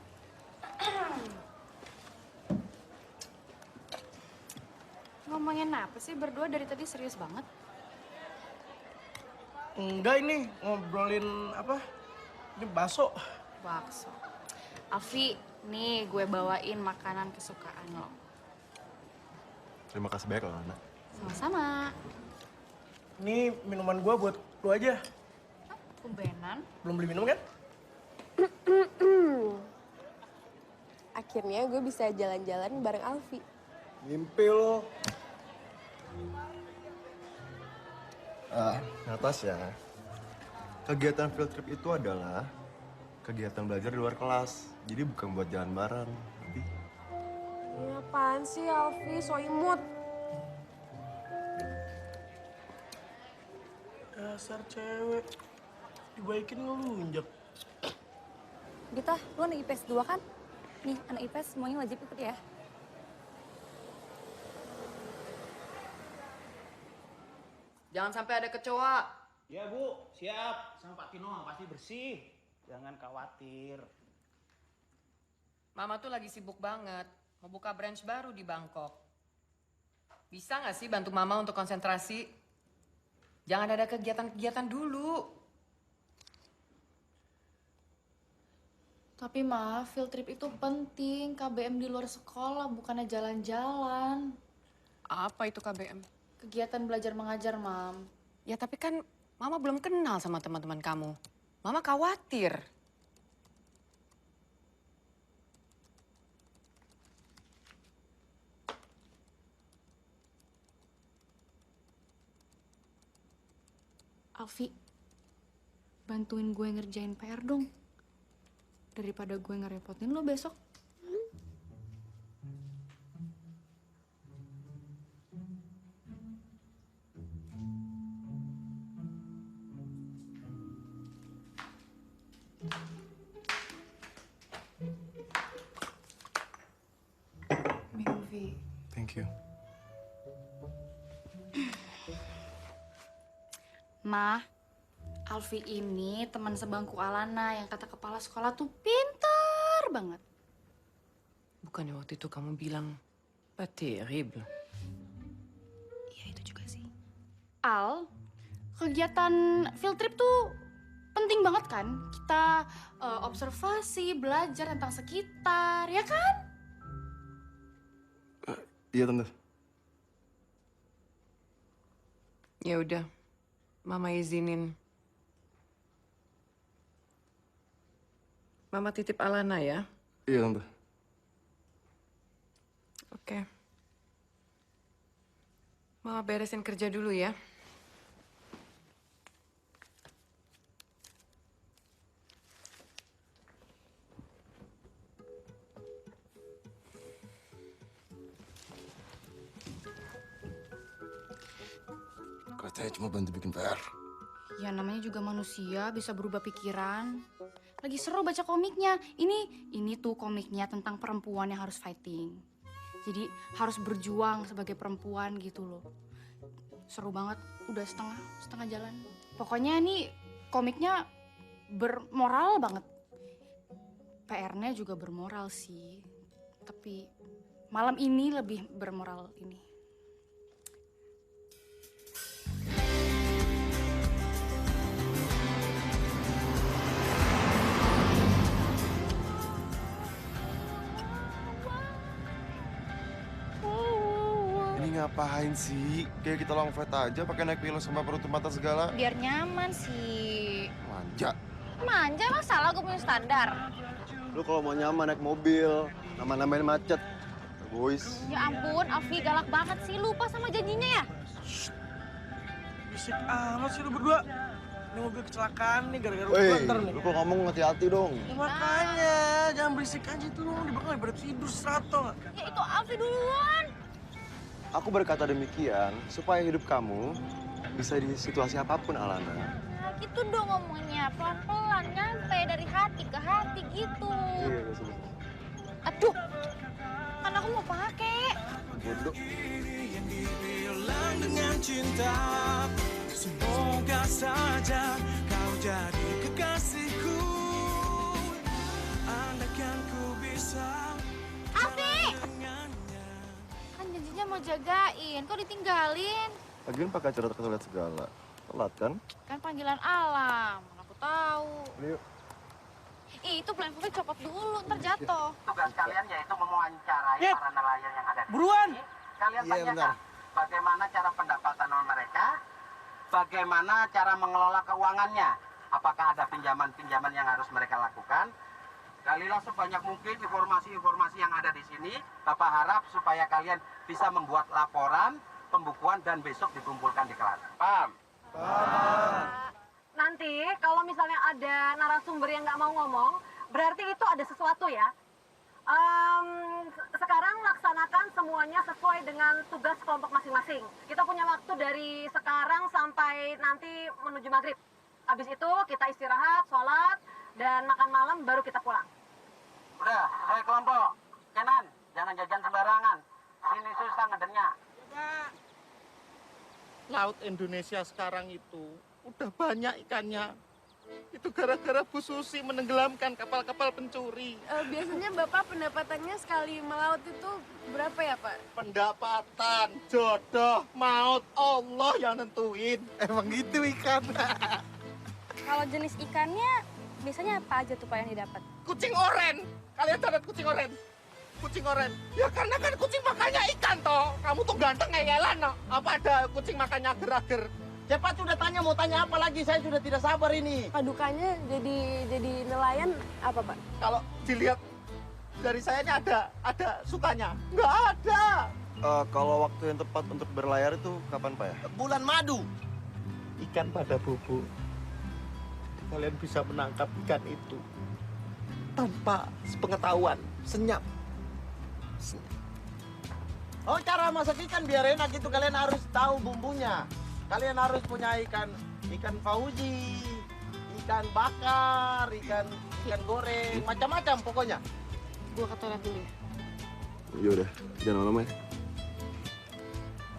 Ngomongin apa sih berdua dari tadi serius banget? Enggak ini, ngobrolin apa? Ini bakso. Bakso. Alfi, nih gue bawain makanan kesukaan lo. Terima kasih banyak loh, Alana. Sama-sama. Ini minuman gue buat lu aja. Tumbenan. Belum beli minum kan? Akhirnya gue bisa jalan-jalan bareng Alfi. Mimpi lo. Natasha, kegiatan field trip itu adalah kegiatan belajar di luar kelas. Jadi bukan buat jalan bareng. Nanti. Ini apaan sih Alfi, so imut. Dasar cewek. Dibaikin ngelunjak. Gita, lu anak IPS 2 kan? Nih, anak IPS semuanya wajib ikut ya. Jangan sampai ada kecoa. Ya Bu, siap. Sama Pak Tino pasti bersih. Jangan khawatir. Mama tuh lagi sibuk banget. Mau buka branch baru di Bangkok. Bisa nggak sih bantu Mama untuk konsentrasi? Jangan ada kegiatan-kegiatan dulu. Tapi Ma, field trip itu penting. KBM di luar sekolah, bukannya jalan-jalan. Apa itu KBM? Kegiatan belajar mengajar, Mam. Ya tapi kan Mama belum kenal sama teman-teman kamu. Mama khawatir. Alfi, bantuin gue ngerjain PR dong. Daripada gue ngerepotin lo besok. Mimpi. Thank you. Ma, Alfi ini teman sebangku Alana yang kata kepala sekolah tuh pintar banget. Bukannya waktu itu kamu bilang, pas terrible. Iya itu juga sih. Al, kegiatan field trip tuh penting banget kan? Kita observasi, belajar tentang sekitar, ya kan? Iya, Tante. Ya udah, Mama izinin. Mama titip Alana ya. Iya, Tante. Oke. Mama beresin kerja dulu ya. Katanya cuma bantu bikin PR. Ya namanya juga manusia bisa berubah pikiran. Lagi seru baca komiknya. Ini tuh komiknya tentang perempuan yang harus fighting. Jadi harus berjuang sebagai perempuan gitu loh. Seru banget, udah setengah jalan. Pokoknya ini komiknya bermoral banget. PR-nya juga bermoral sih. Tapi malam ini lebih bermoral ini. Ini ngapain sih? Kayak kita long flight aja pakai naik pilot sama penutup mata segala. Biar nyaman sih. Manja. Manja emang salah gue punya standar. Lu kalau mau nyaman naik mobil, nama-namain macet. boys. Ya ampun, Alfi galak banget sih. Lupa sama janjinya ya? Bisik amat sih lu berdua. Ini mobil kecelakaan nih gara-gara Woi, gua ntar nih. lu kalau ngomong hati-hati dong. Ya makanya, jangan berisik aja tuh lu. Di belakang ibarat tidur serato nggak? Ya itu Alfi duluan. Aku berkata demikian supaya hidup kamu bisa di situasi apapun, Alana. Nah, gitu dong ngomongnya. Pelan-pelan, nyampe dari hati ke hati gitu. Iya, betul. Aduh, kan aku mau pakai. Bodoh. Hilang dengan cinta, semoga saja kau jadi kekasihku. Andaikan ku bisa. Alfi! Kan janjinya mau jagain, kok ditinggalin? Lagian pakai acara ke toilet segala. Telat kan? Kan panggilan alam, mana aku tahu. Yuk. Ih, itu blindfoldnya copot dulu, ntar jatuh. Tugas kalian yaitu mewawancarai para nelayan yang ada di Buruan! sini. Kalian Iya, tanyakan bentar. bagaimana cara pendapatan mereka, bagaimana cara mengelola keuangannya, apakah ada pinjaman-pinjaman yang harus mereka lakukan. Galilah sebanyak mungkin informasi-informasi yang ada di sini. Bapak harap supaya kalian bisa membuat laporan, pembukuan, dan besok dikumpulkan di kelas. Paham? Nanti kalau misalnya ada narasumber yang nggak mau ngomong, berarti itu ada sesuatu ya. Sekarang laksanakan semuanya sesuai dengan tugas kelompok masing-masing. Kita punya waktu dari sekarang sampai nanti menuju maghrib. Habis itu kita istirahat, sholat, dan makan malam baru kita pulang. Udah, sesuai kelompok. Kenan, jangan jajan sembarangan. Sini susah ngedernya. Laut Indonesia sekarang itu udah banyak ikannya. Itu gara-gara Bu Susi menenggelamkan kapal-kapal pencuri. Biasanya Bapak pendapatannya sekali melaut itu berapa ya, Pak? Pendapatan, jodoh, maut, Allah yang nentuin. Emang gitu ikan. Kalau jenis ikannya, biasanya apa aja tuh Pak yang didapat? Kucing oren. Kalian dapat kucing oren? Kucing oren. Ya karena kan kucing makannya ikan toh. Kamu tuh ganteng ngeyelan no. Apa ada kucing makannya ger-ger? Cepat sudah tanya, mau tanya apa lagi? Saya sudah tidak sabar ini. Padukannya jadi nelayan apa, Pak? Kalau dilihat dari saya ini ada sukanya. Nggak ada. Kalau waktu yang tepat untuk berlayar itu kapan, Pak ya? Bulan madu. Ikan pada bubuk. Kalian bisa menangkap ikan itu tanpa sepengetahuan, senyap. Oh, cara masak ikan biar enak itu kalian harus tahu bumbunya. Kalian harus punya ikan Fauzi, ikan bakar, ikan goreng, macam-macam pokoknya. Gua ke toilet dulu ya. Yaudah, jangan lama ya.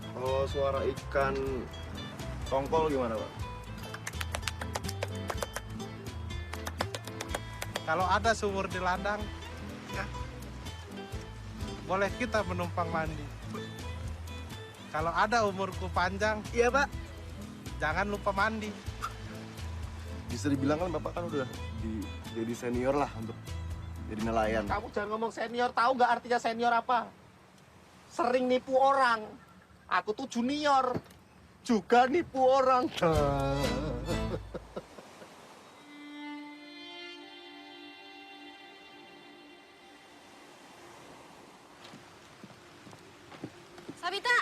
Kalau suara ikan tongkol gimana, Pak? Kalau ada sumur di ladang, ya, boleh kita menumpang mandi. Kalau ada umurku panjang, iya Pak, jangan lupa mandi. Bisa dibilang kan Bapak kan udah jadi senior lah untuk jadi nelayan. Kamu jangan ngomong senior, tahu nggak artinya senior apa? Sering nipu orang. Aku tuh junior, juga nipu orang. Sabita!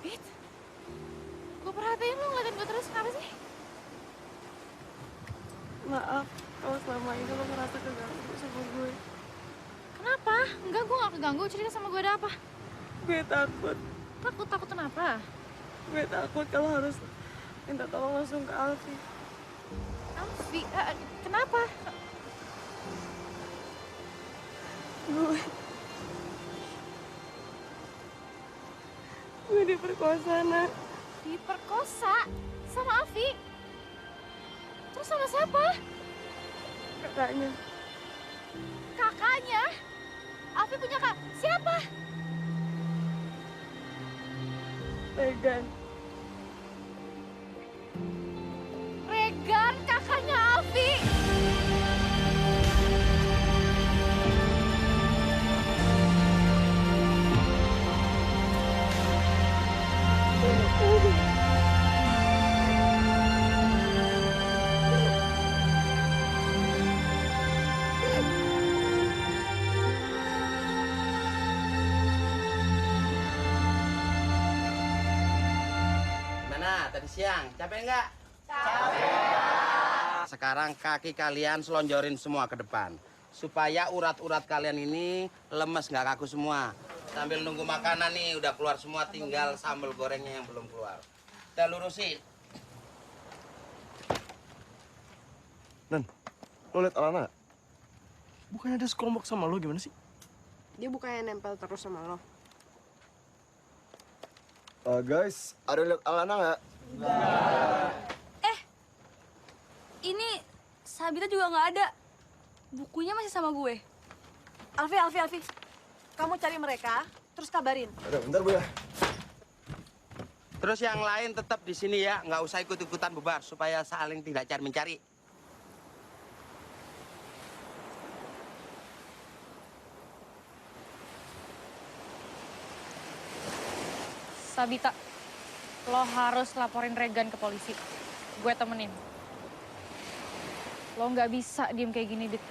Bit, gue perhatiin lu ngeliatin gue terus, kenapa sih? Maaf, kalau selama ini lo ngerasa keganggu sama gue. Kenapa? Enggak, gue gak keganggu. Cerita sama gue ada apa? Gue takut. Takut kenapa? Gue takut kalau harus minta tolong langsung ke Alfi. Alfi, kenapa? Gue diperkosa, Nak. Diperkosa? Sama Alfi? Terus sama siapa? Kakaknya. Kakaknya? Alfi punya kak? Siapa? Regan. Regan, kakaknya Alfi. Gimana tadi siang? Capek nggak? Capek. Sekarang kaki kalian selonjorin semua ke depan. Supaya urat-urat kalian ini lemes, nggak kaku semua. Sambil nunggu makanan nih, udah keluar semua, tinggal sambal gorengnya yang belum keluar. Kita lurusin. Nan, lo liat Alana nggak? Bukannya ada sekelompok sama lo, gimana sih? Dia bukannya nempel terus sama lo. Guys, ada lihat Alana nggak? Ini Sabita juga nggak ada. Bukunya masih sama gue. Alfi. Kamu cari mereka, terus kabarin. Ada, bentar Bu ya. Terus yang lain tetap di sini ya, nggak usah ikut-ikutan bubar supaya saling tidak cari mencari. Sabita, lo harus laporin Regan ke polisi. Gue temenin. Lo nggak bisa diem kayak gini, Dit.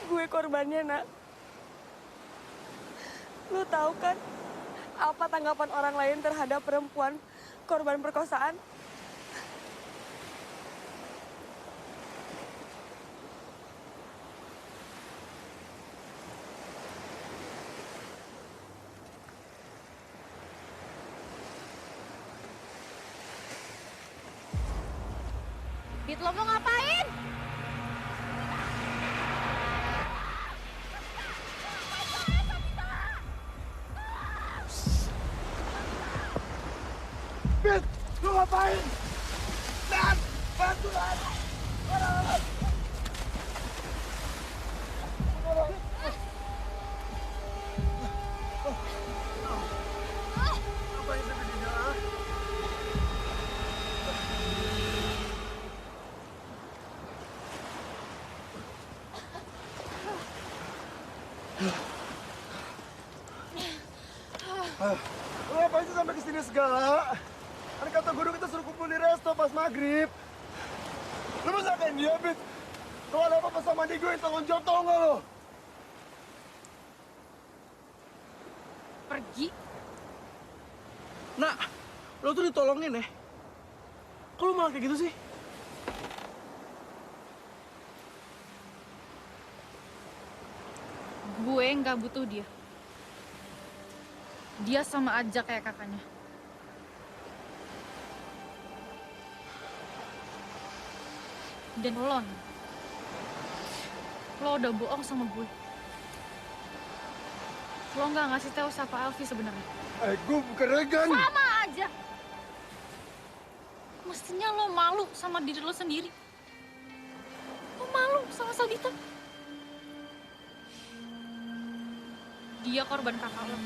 Gue korbannya, Nak. Lu tahu kan apa tanggapan orang lain terhadap perempuan korban perkosaan? Dit, lo mau ngapain? Bet, lo ngapain? Nan, bantu Nan! Ngapain sampai di dalam? Lo ngapain sih sampai kesini segala? Kan kata guru kita suruh kumpul di resto pas maghrib. Lo masa kayak dia, Bet? Kalau ada apa-apa sama dia, gue yang tanggung jawab, tau nggak lo? Pergi. Nak, lo tuh ditolongin ya? Kok lo malah kayak gitu sih? Gue nggak butuh dia. Dia sama aja kayak kakaknya. Dan lo udah bohong sama gue. Lo nggak ngasih tahu siapa Alfi sebenarnya. Gue bukan Regan. Sama aja. Mestinya lo malu sama diri lo sendiri. Lo malu sama Sabita. Dia korban kakak lo.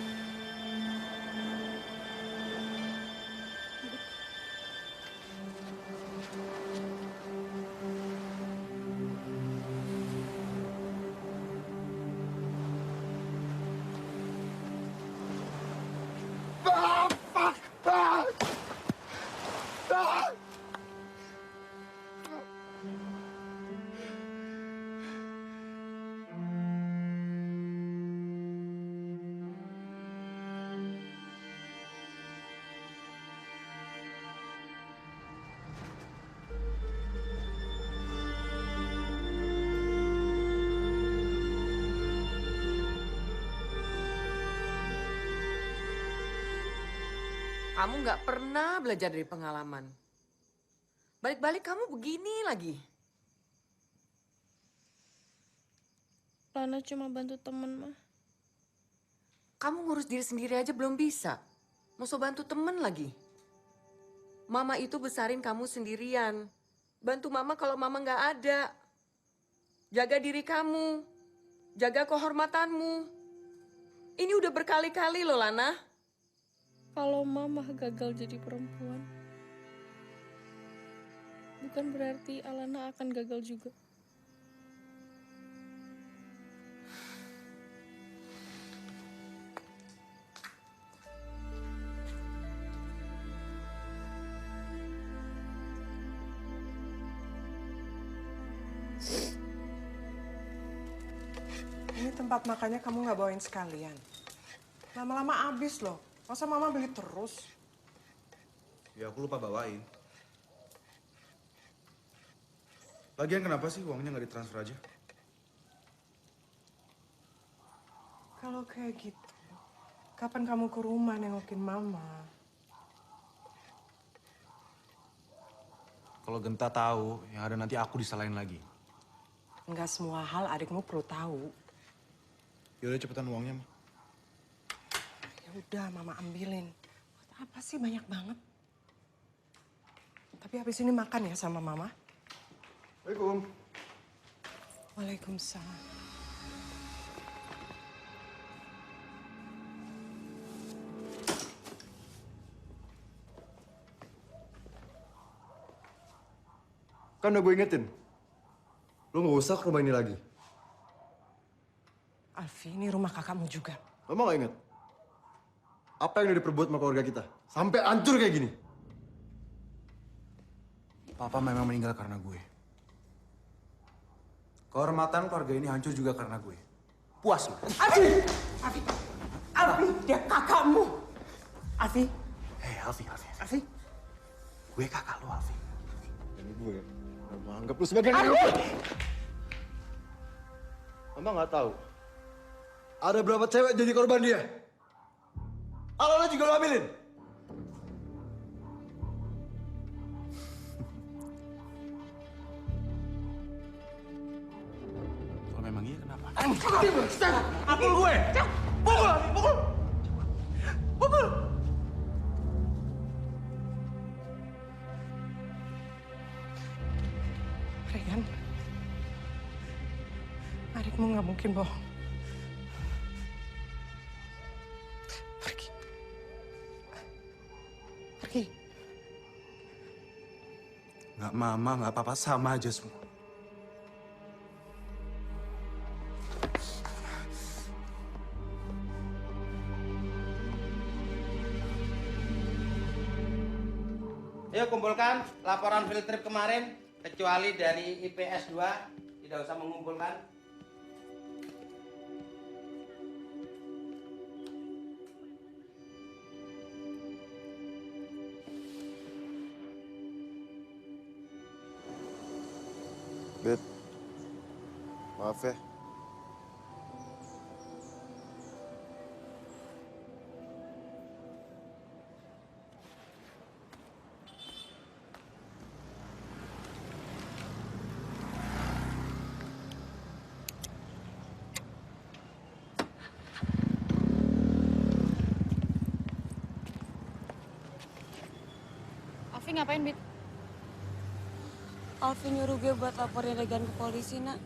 Kamu nggak pernah belajar dari pengalaman. Balik-balik kamu begini lagi. Lana cuma bantu temen, mah. Kamu ngurus diri sendiri aja belum bisa. Mau bantu temen lagi. Mama itu besarin kamu sendirian. Bantu mama kalau mama nggak ada. Jaga diri kamu. Jaga kehormatanmu. Ini udah berkali-kali loh, Lana. Kalau mama gagal jadi perempuan, bukan berarti Alana akan gagal juga. Ini tempat makannya kamu nggak bawain sekalian. Lama-lama habis loh. Masa mama beli terus? Ya aku lupa bawain. Lagian kenapa sih uangnya nggak ditransfer aja? Kalau kayak gitu, kapan kamu ke rumah nengokin mama? Kalau Genta tahu, yang ada nanti aku disalahin lagi. Enggak semua hal adikmu perlu tahu. Yaudah cepetan uangnya, Ma. Ya udah, mama ambilin. Buat apa sih banyak banget? Tapi habis ini makan ya sama mama. Waalaikumsalam. Waalaikumsalam. Kan udah gue ingetin. Lo nggak usah ke rumah ini lagi. Alfi, ini rumah kakakmu juga. Lo mau nggak inget? Apa yang udah diperbuat sama keluarga kita? Sampai hancur kayak gini. Papa memang meninggal karena gue. Kehormatan keluarga ini hancur juga karena gue. Puas lo? Alfi! Alfi, dia kakakmu! Alfi! Hei, Alfi. Alfi! Gue kakak lo, Alfi. Ini gue udah menganggap lo sebagai anak gue. Mama nggak tahu. Ada berapa cewek jadi korban dia? Kalau lo juga lo ambilin. Kalau memang iya kenapa? Pukul gue! Pukul! Pukul! Pukul! Regan, adikmu nggak mungkin bohong. Pergi. Pergi. Nggak mama, nggak papa, sama aja semua. Ayo kumpulkan laporan field trip kemarin, kecuali dari IPS 2, tidak usah mengumpulkan. Bet, maaf ya. Alfi ngapain, Bit? Alfi nyuruh gue buat laporin Regan ke polisi, Nak.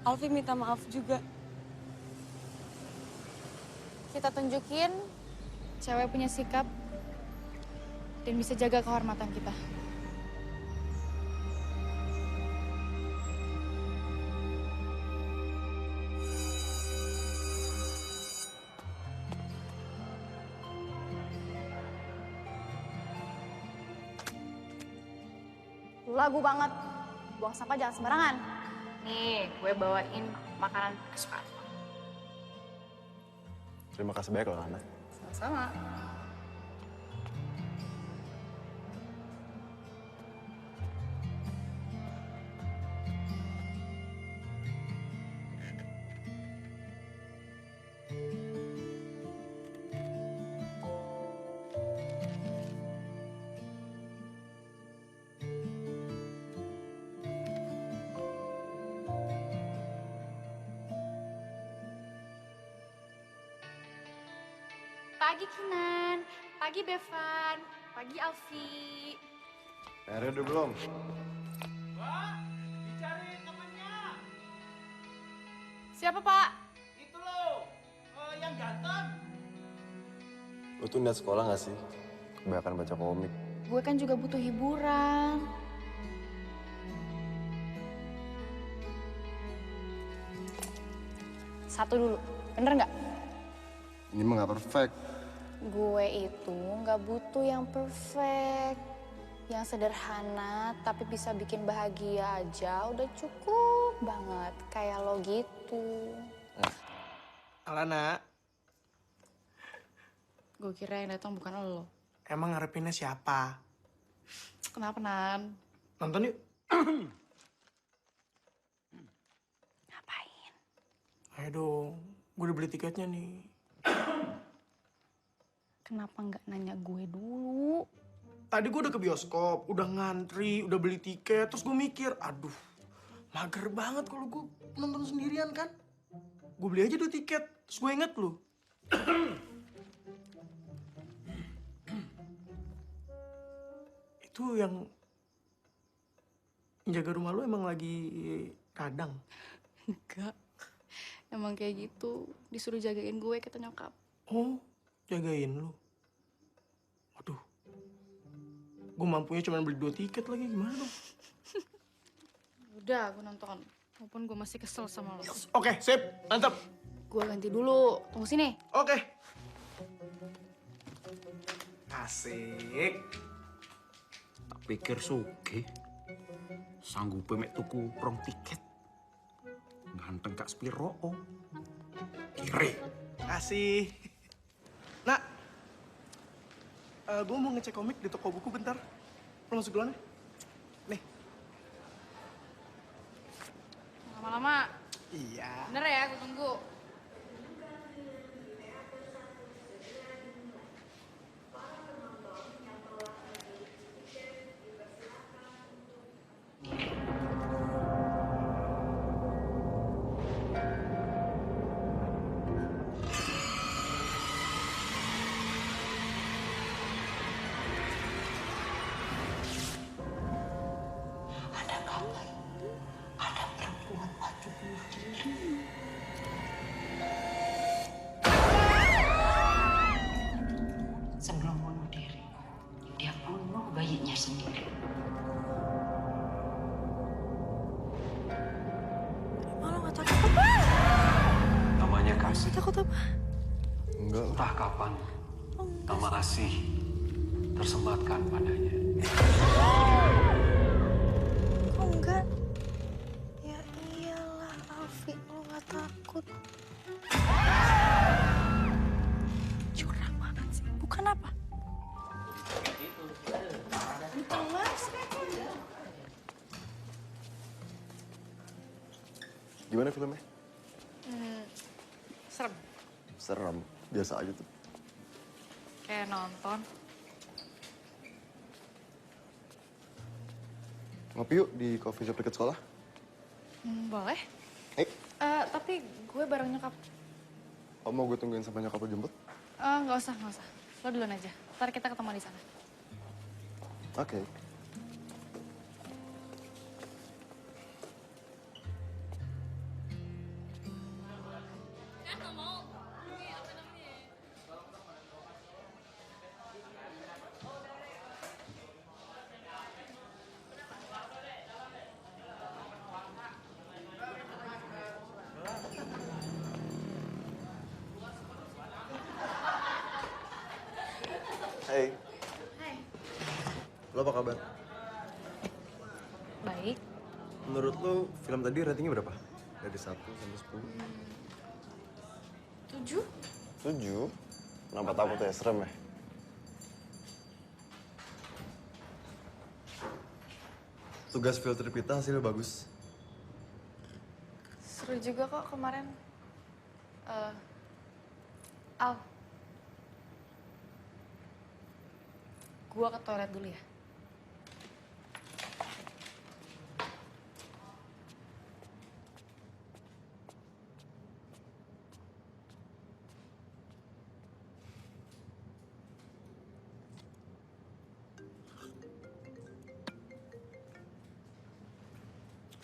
Alfi minta maaf juga. Kita tunjukin cewek punya sikap dan bisa jaga kehormatan kita. Lagu banget. Buang sampah jangan sembarangan. Nih, gue bawain makanan kesukaan. Terima kasih banyak loh, Lana. Sama-sama. Pagi Kinan, pagi Bevan, pagi Alfi. PR udah belum? Mbak, dicari temennya. Siapa, Pak? Itu loh, yang ganteng. Lo tuh niat sekolah gak sih? Kebanyakan baca komik. Gue kan juga butuh hiburan. Satu dulu, bener nggak? Ini mah gak perfect. Gue itu nggak butuh yang perfect. Yang sederhana tapi bisa bikin bahagia aja udah cukup banget. Kayak lo gitu. Alana, Gue kira yang datang bukan lo. Emang ngarepinnya siapa? Kenapa, Nan? Nonton yuk. Ngapain? Ayo dong, gue udah beli tiketnya nih. Kenapa nggak nanya gue dulu? Tadi gue udah ke bioskop, udah ngantri, udah beli tiket, terus gue mikir, aduh, mager banget kalau gue nonton sendirian kan. Gue beli aja 2 tiket, terus gue inget lu. Itu yang jaga rumah lu emang lagi kadang? Enggak. Emang kayak gitu. Disuruh jagain gue kata nyokap. Oh, jagain lu? Waduh. Gue mampunya cuma beli 2 tiket lagi, gimana dong? Udah, gue nonton. Walaupun gue masih kesel sama lo. Oke, sip. Mantap. Gue ganti dulu. Tunggu sini. Oke. Asik. Tak pikir suge. Sanggup mek tuku prong tiket. Ganteng Kak Spiro. Kiri. Kasih. Nak. Gue mau ngecek komik di toko buku bentar. Lo masuk duluan ya? Nih. Lama-lama. Iya. Bener ya, gue tunggu. Sebelum bunuh diri, dia bunuh bayinya sendiri. Lo gak takut apa? Namanya kasih. Takut apa? Enggak. Entah kapan nama Asih tersematkan padanya. Kok enggak? Ya iyalah, Alfi, lo gak takut. Curang banget sih. Bukan apa? Betul, Mas. Gimana filmnya? Serem. Seram. Biasa aja tuh. Kayak nonton. Ngopi yuk di coffee shop dekat sekolah. Boleh. Tapi gue bareng nyokap. Oh, mau gue tungguin sampai nyokap lo jemput? Nggak usah. Lo duluan aja. Ntar kita ketemu di sana. Oke. Hai. Hai. Lo apa kabar? Baik. Menurut lo film tadi ratingnya berapa? Dari 1 sampai 10? 7? 7? Kenapa takut ya? Serem ya? Tugas filter pita hasilnya bagus. Seru juga kok kemarin. Al. Gua ke toilet dulu ya.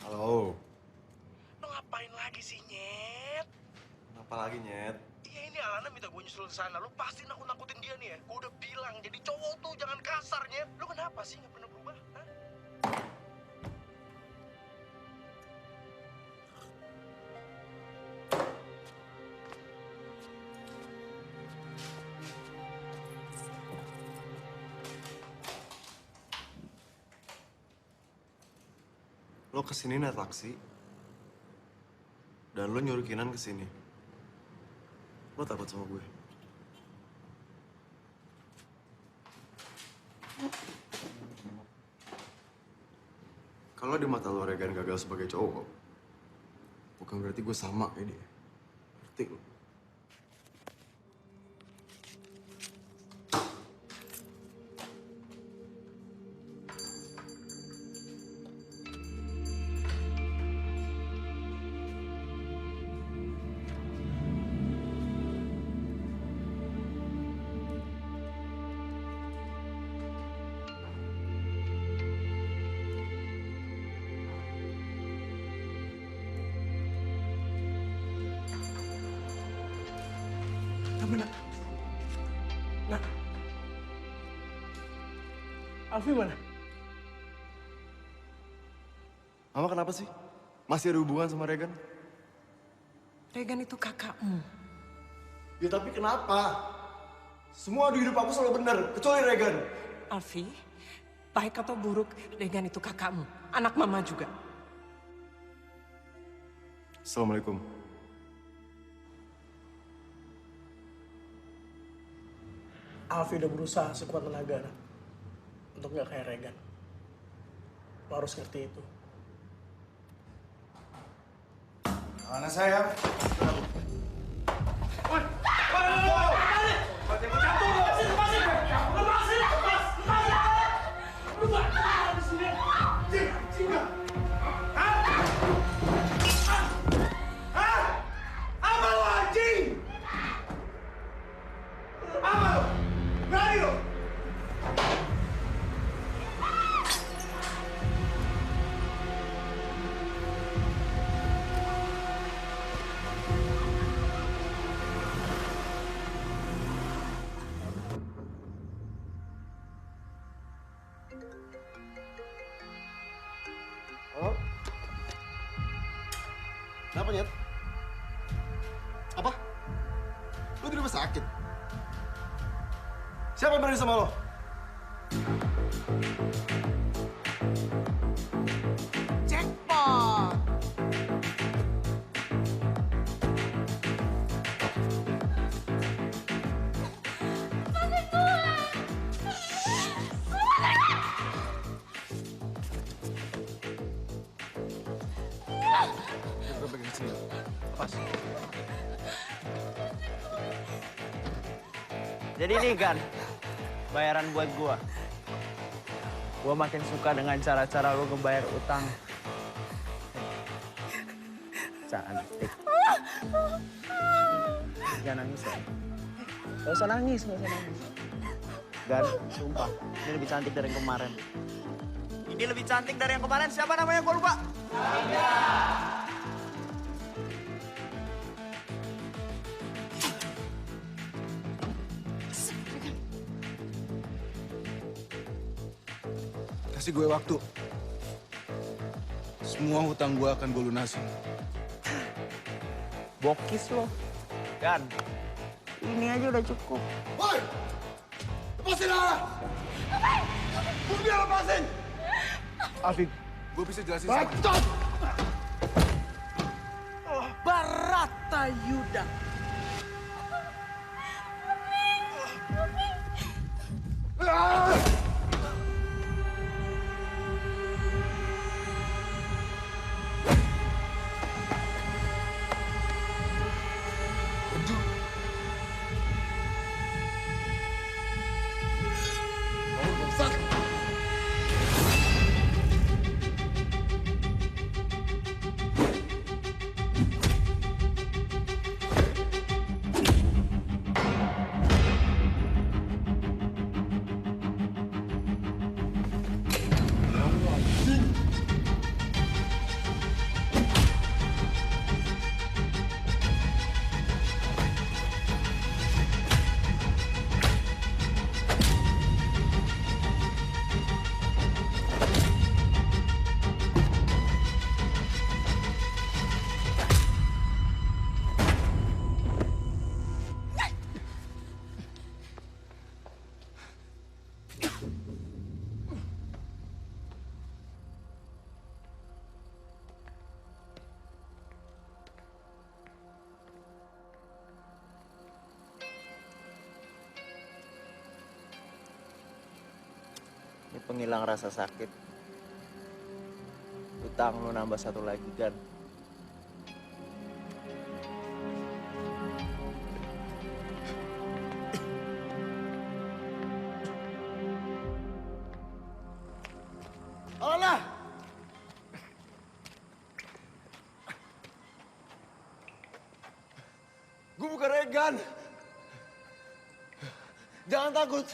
Halo. Lo ngapain lagi sih, Nyet? Apa lagi, Nyet? Iya, ini Alana minta gue nyusul ke sana. Lo pasti nakut-nakutin dia nih ya. Gue udah bilang, jadi cowok tuh jangan kasar, Nyet. Lo kenapa sih nggak pernah berubah? Hah? Lo kesini naik taksi. Dan lo nyuruh Kinan kesini. Lo takut sama gue? Kalau di mata lo Regan gagal sebagai cowok, bukan berarti gue sama kayak dia. Ngerti lo? Nak. Nak. Alfi mana? Mama kenapa sih? Masih ada hubungan sama Regan? Regan itu kakakmu. Ya tapi kenapa? Semua di hidup aku selalu benar, kecuali Regan. Alfi, baik atau buruk, Regan itu kakakmu. Anak mama juga. Assalamualaikum. Alfi udah berusaha sekuat tenaga nak, untuk gak kayak Regan. Lo harus ngerti itu. Mana sayang? Oh. Kenapa, Nyet? Apa? Lu tidak sakit? Siapa yang berani sama lo? Jackpot! Gue pegang sini. Pas. Jadi nih Gan, bayaran buat gua. Gua makin suka dengan cara-cara lu ngebayar utang. Cantik. Jangan nangis ya. Gak usah nangis, gak usah nangis. Gan, sumpah, ini lebih cantik dari yang kemarin. Ini lebih cantik dari yang kemarin. Siapa namanya? Gua lupa. Kasih gue waktu. Semua hutang gue akan gue lunasin. Bokis lo. Gan, ini aja udah cukup. Woi! Lepasin lah! Gue biar lepasin! Afif, gue bisa jelasin sama. Bacot! Baratayuda. Ini penghilang rasa sakit. utang lu nambah satu lagi kan. Alah! Gue bukan Regan. Jangan takut.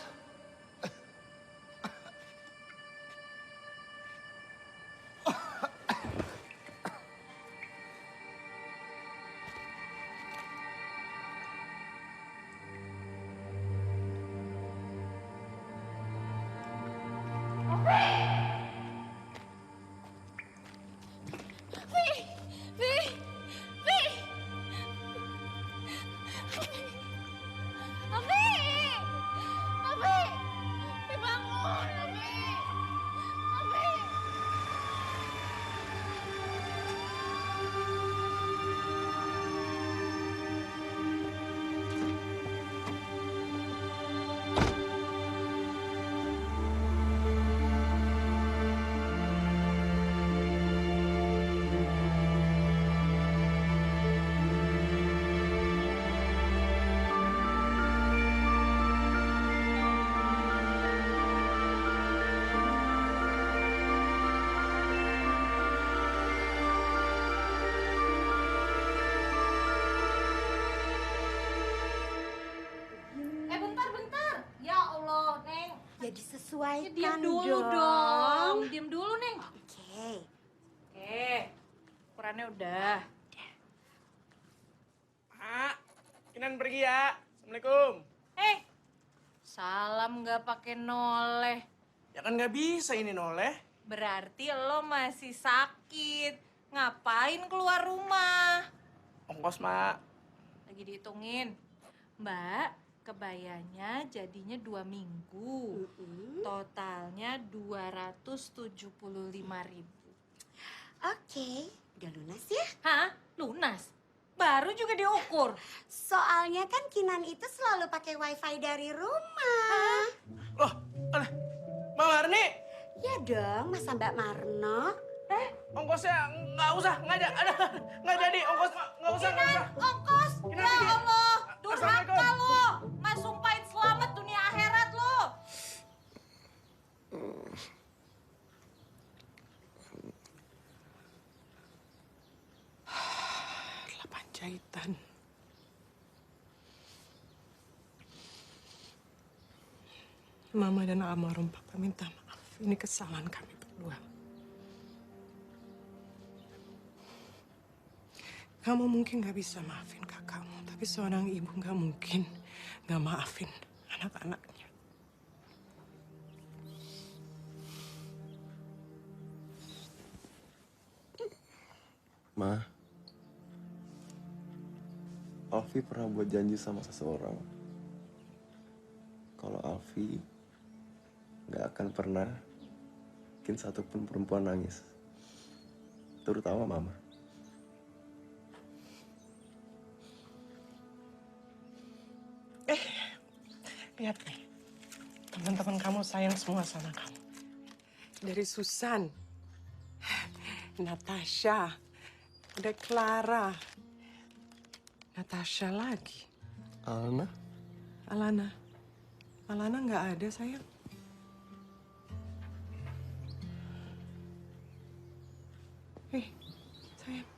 Disesuaikan diam dulu dong. Diam dulu, Neng. Oke. Ukurannya udah. Mak, Kinan pergi ya. Assalamualaikum. Salam nggak pakai noleh. Ya kan nggak bisa ini noleh. Berarti lo masih sakit. Ngapain keluar rumah? Ongkos, Mak. Lagi dihitungin. Mbak, kebayanya jadinya 2 minggu. Totalnya 275.000. Oke, udah lunas ya? Hah? Lunas? Baru juga diukur. Soalnya kan Kinan itu selalu pakai wifi dari rumah. Mbak Marni? Ya dong, masa Mbak Marno? Ongkosnya nggak usah, nggak jadi ongkos, nggak usah. Ongkos? Ya Allah, durhaka lo. Mas sumpahin selamat dunia akhirat lo. Jahitan. Mama dan almarhum Papa minta maaf. Ini kesalahan kami berdua. Kamu mungkin gak bisa maafin kakakmu, tapi seorang ibu gak mungkin gak maafin anak-anaknya. Ma, Alfi pernah buat janji sama seseorang. Kalau Alfi nggak akan pernah bikin satupun perempuan nangis. Terutama Mama. Lihat nih, teman-teman kamu sayang semua sama kamu. Dari Susan, Natasha, ada Clara, Natasha lagi. Alana? Alana nggak ada, sayang. Sayang.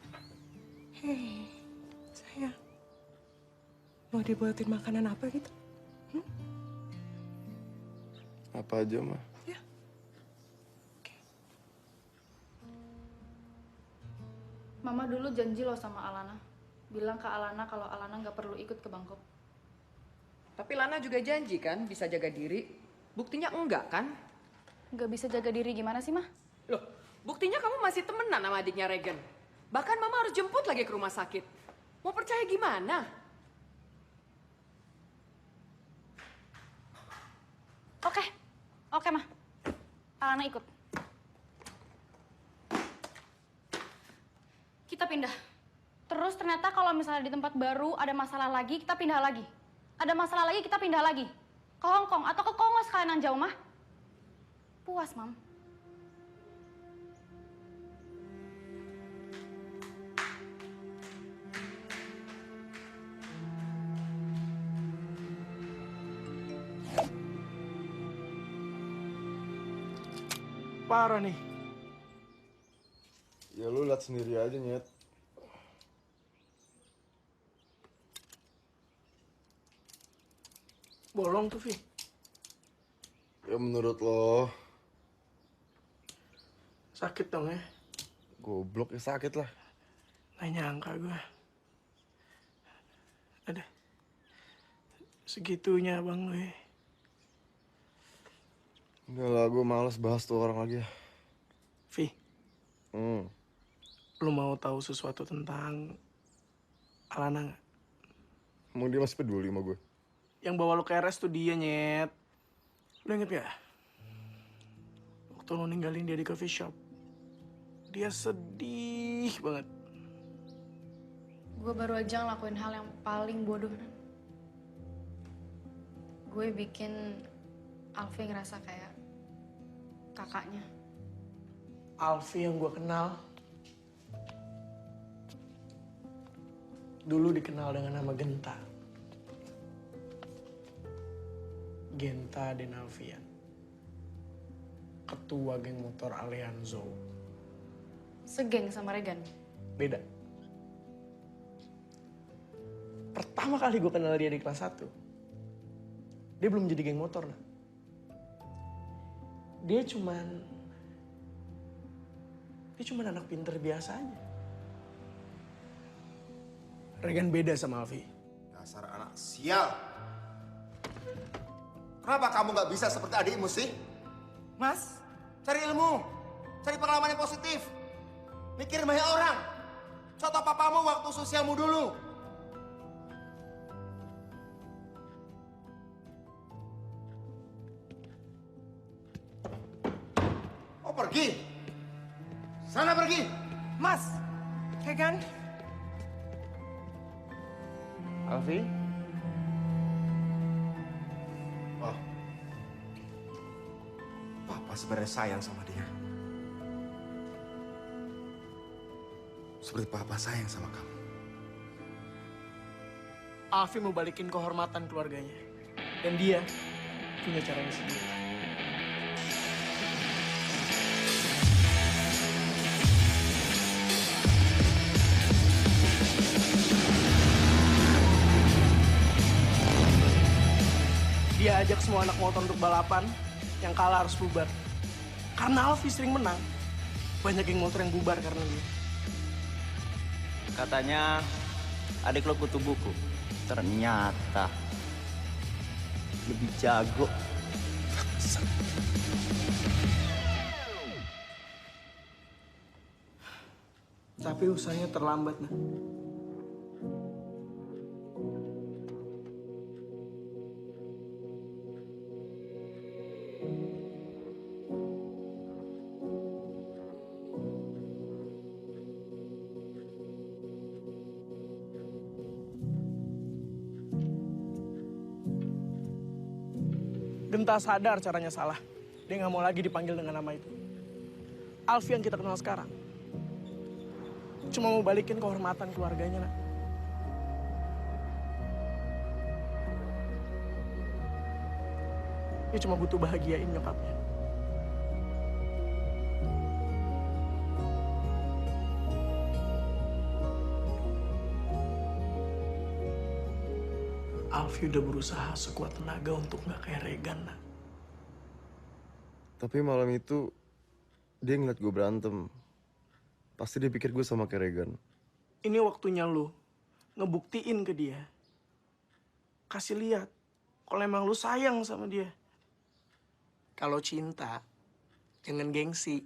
Sayang. Mau dibuatin makanan apa gitu? Apa aja, Ma? Ya. Mama dulu janji loh sama Alana. Bilang ke Alana kalau Alana nggak perlu ikut ke Bangkok. Tapi Lana juga janji kan bisa jaga diri. Buktinya enggak kan? Nggak bisa jaga diri gimana sih, Mah? Loh, buktinya kamu masih temenan sama adiknya Regan. Bahkan Mama harus jemput lagi ke rumah sakit. Mau percaya gimana? Oke, Mah. Alana ikut. Kita pindah. Terus ternyata kalau misalnya di tempat baru ada masalah lagi, kita pindah lagi. Ada masalah lagi, kita pindah lagi. Ke Hong Kong atau ke Kongo sekalian yang jauh, Mah. Puas, Mam. Parah nih. Ya lu lihat sendiri aja, Nyet. Bolong tuh, Vi. Ya menurut lo. Sakit dong ya. Goblok ya sakit lah. Nggak nyangka gue. Ada. Segitunya abang lo ya. Enggak lah, gue males bahas tuh orang lagi. Vi. Lu mau tahu sesuatu tentang Alana nggak? Emang dia masih peduli sama gue? Yang bawa lu ke RS tuh dia, Nyet. Lu inget gak? Waktu lu ninggalin dia di coffee shop. Dia sedih banget. Gue baru aja ngelakuin hal yang paling bodoh, Nan. Gue bikin Alfi ngerasa kayak kakaknya. Alfi yang gue kenal dulu dikenal dengan nama Genta. Genta Denalfian, ketua geng motor Alianzo. Segeng sama Regan. Beda. Pertama kali gue kenal dia di kelas 1, dia belum jadi geng motor, nah. Dia cuman anak pinter biasa aja. Regan beda sama Alfi. Dasar anak sial. Kenapa kamu nggak bisa seperti adikmu sih? Mas, Cari ilmu, cari pengalaman yang positif. Mikirin banyak orang. Contoh papamu waktu sosialmu dulu. Oh pergi. Sana pergi. Mas, Regan. Alfi? Oh. Papa sebenarnya sayang sama dia. Seperti papa sayang sama kamu. Alfi mau balikin kehormatan keluarganya. Dan dia punya caranya sendiri. Dia ajak semua anak motor untuk balapan, yang kalah harus bubar. Karena Alfi sering menang, banyak geng motor yang bubar karena dia. Katanya adik lo kutu buku. Ternyata lebih jago. Tapi usahanya terlambat, nah. Genta sadar caranya salah. Dia nggak mau lagi dipanggil dengan nama itu. Alfi yang kita kenal sekarang cuma mau balikin kehormatan keluarganya, nak. Dia cuma butuh bahagiain nyokapnya. Alfi udah berusaha sekuat tenaga untuk nggak kayak Regan, nak. Tapi malam itu dia ngeliat gue berantem. Pasti dia pikir gue sama kayak Regan. Ini waktunya lu ngebuktiin ke dia. Kasih lihat kalau emang lu sayang sama dia. Kalau cinta, jangan gengsi.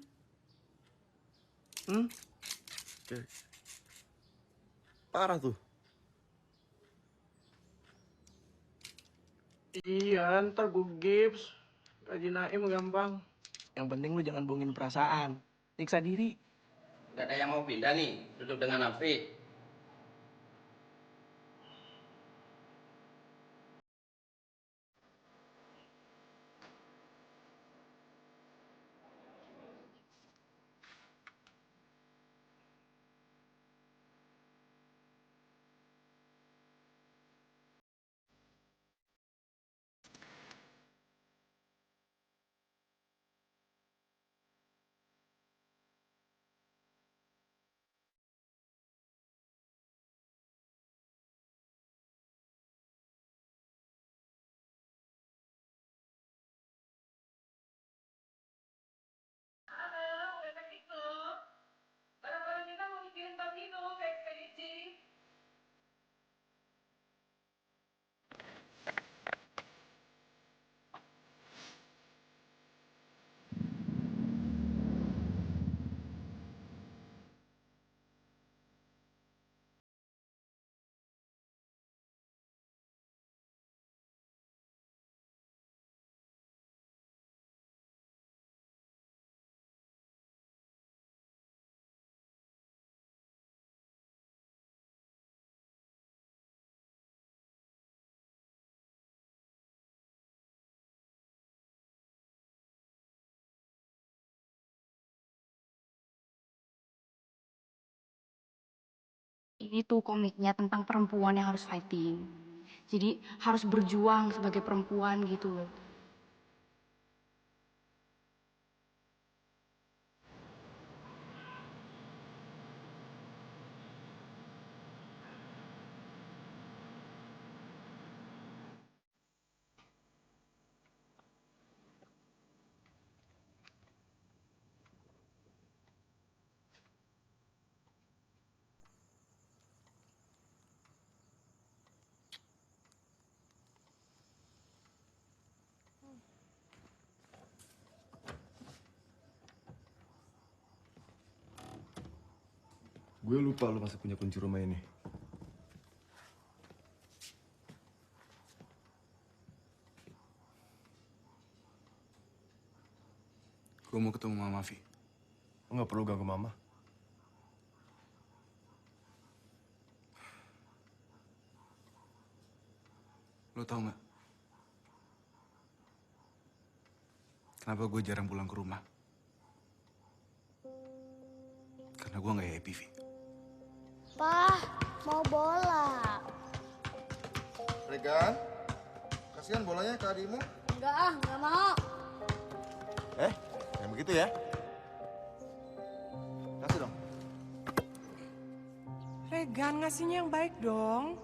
Oke. Parah tuh. Iya, ntar gue gips. Gaji Naim gampang. Yang penting lu jangan bohongin perasaan. Nyiksa diri. Gak ada yang mau pindah nih, duduk dengan Alfi. Ini tuh komiknya tentang perempuan yang harus fighting. Jadi harus berjuang sebagai perempuan gitu loh. Gue lupa lo masih punya kunci rumah ini. Gue mau ketemu Mama, Vi. Lo nggak perlu ganggu Mama. Lo tau nggak? Kenapa gue jarang pulang ke rumah? Karena gue nggak happy, Vi. Pah, mau bola. Regan, kasihan bolanya ke adikmu. Enggak mau. Yang begitu ya. Kasih dong. Regan, ngasihnya yang baik dong.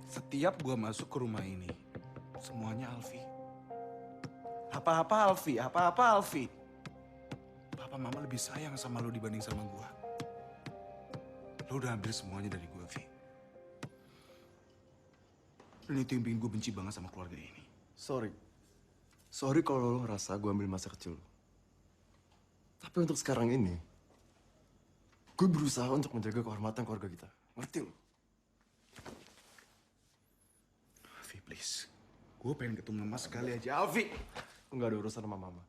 Setiap gue masuk ke rumah ini, semuanya Alfi. Apa-apa Alfi, apa-apa Alfi. Papa Mama lebih sayang sama lo dibanding sama gue. Lo udah ambil semuanya dari gue, Vi. Dan itu yang bikin gue benci banget sama keluarga ini. Sorry kalau lo ngerasa gue ambil masa kecil lo. Tapi untuk sekarang ini, gue berusaha untuk menjaga kehormatan keluarga kita. Ngerti lo? Vi, please. Gue pengen ketemu Mama sekali aja, Alfi. Nggak ada urusan sama Mama.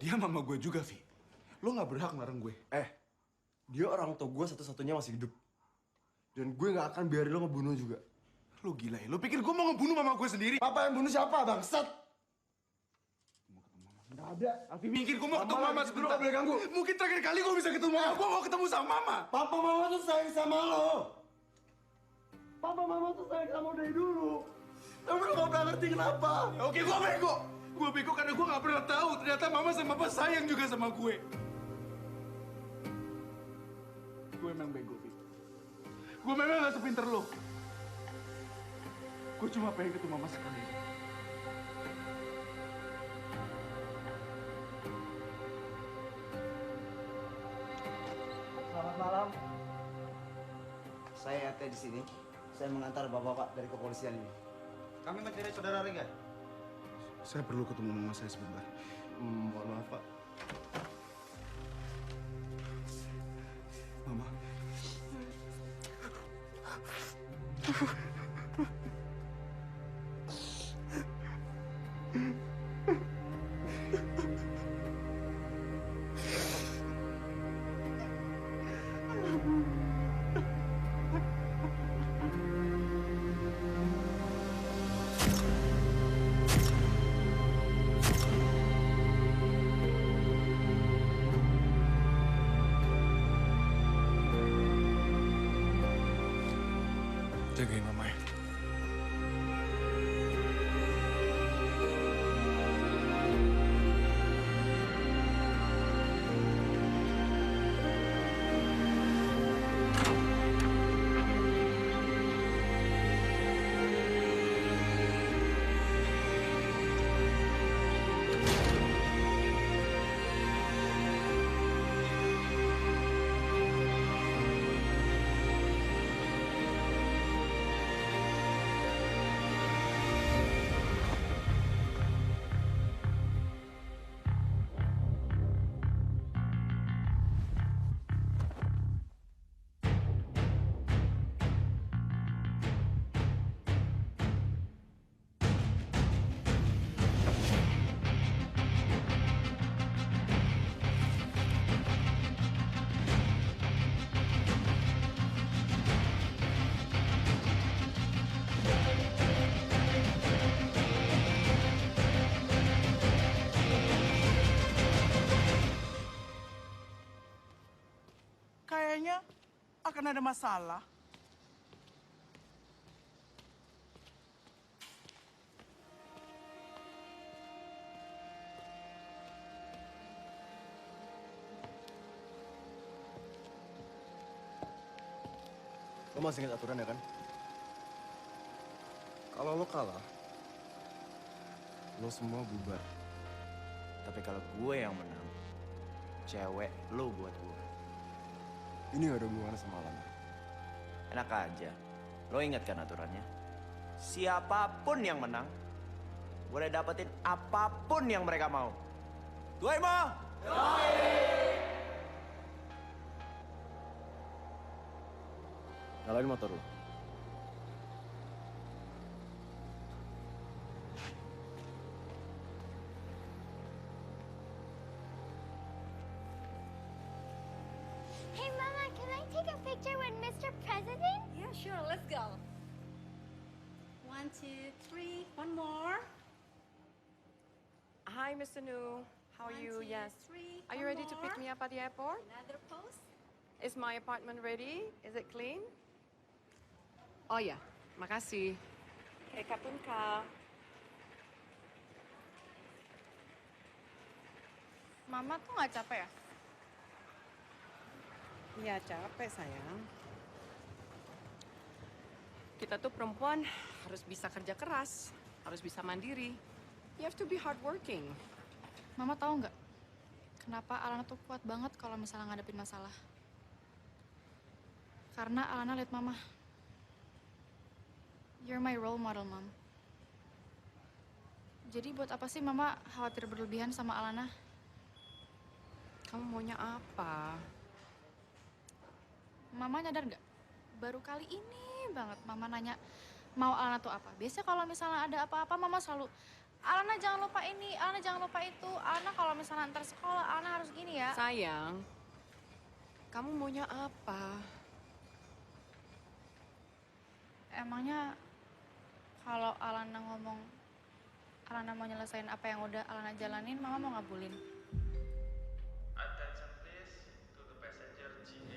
Dia mama gue juga, Vi. Lo nggak berhak ngelarang gue. Dia orang tua gue satu-satunya masih hidup. Dan gue nggak akan biarin lo ngebunuh juga. Lo gila ya? Lo pikir gue mau ngebunuh mama gue sendiri? Papa yang bunuh siapa, bangsat? Nggak ada. Alfi, mikir gue mau ketemu Mama lagi, sebentar. lo boleh ganggu. Mungkin terakhir kali gue bisa ketemu Mama. Gue mau ketemu sama Mama. Papa Mama tuh sayang sama lo. Papa Mama tuh sayang sama lo dari dulu. Tapi lo nggak pernah ngerti kenapa. Oke, gue bego. Gue bego karena gue nggak pernah tahu. Ternyata Mama sama Papa sayang juga sama gue. Gue emang bego, Vi. Gue memang gak sepinter lo. Gue cuma pengen ketemu Mama sekali. Selamat malam. Saya RT di sini. Saya mengantar bapak-bapak dari kepolisian ini. Kami mencari saudara Regan. Saya perlu ketemu Mama saya sebentar. Mohon maaf, Pak. Mama. Jagain Mama ya. akan ada masalah. Lo masih ingat aturan ya kan? Kalau lo kalah, lo semua bubar. Tapi kalau gue yang menang, cewek lo buat gue. Ini gak ada hubungannya sama Alana. Enak aja. Lo ingat kan aturannya? Siapapun yang menang, boleh dapetin apapun yang mereka mau. Gue mau! Nyalain motor lo. Hey, Mama, can I take a picture with Mr. President? Yeah, sure. Let's go. 1, 2, 3. One more. Hi, Mr. Nu. How are you? Yes. Are you One ready to pick more. me up at the airport? Another pose. Is my apartment ready? Is it clean? Oh ya, makasih. Oke, kapun Kak. Mama tuh nggak capek ya? Iya, capek sayang. Kita tuh perempuan harus bisa kerja keras, harus bisa mandiri. You have to be hardworking. Mama tahu nggak? Kenapa Alana tuh kuat banget kalau misalnya ngadepin masalah? Karena Alana lihat Mama. You're my role model, Mom. Jadi buat apa sih Mama khawatir berlebihan sama Alana? Kamu maunya apa? Mama nyadar nggak? Baru kali ini banget Mama nanya mau Alana tuh apa. Biasanya kalau misalnya ada apa-apa Mama selalu, Alana jangan lupa ini, Alana jangan lupa itu. Alana kalau misalnya antar sekolah, Alana harus gini ya. Sayang, kamu maunya apa? Emangnya kalau Alana ngomong Alana mau nyelesain apa yang udah Alana jalanin, Mama mau ngabulin? Attention please to the passenger GA.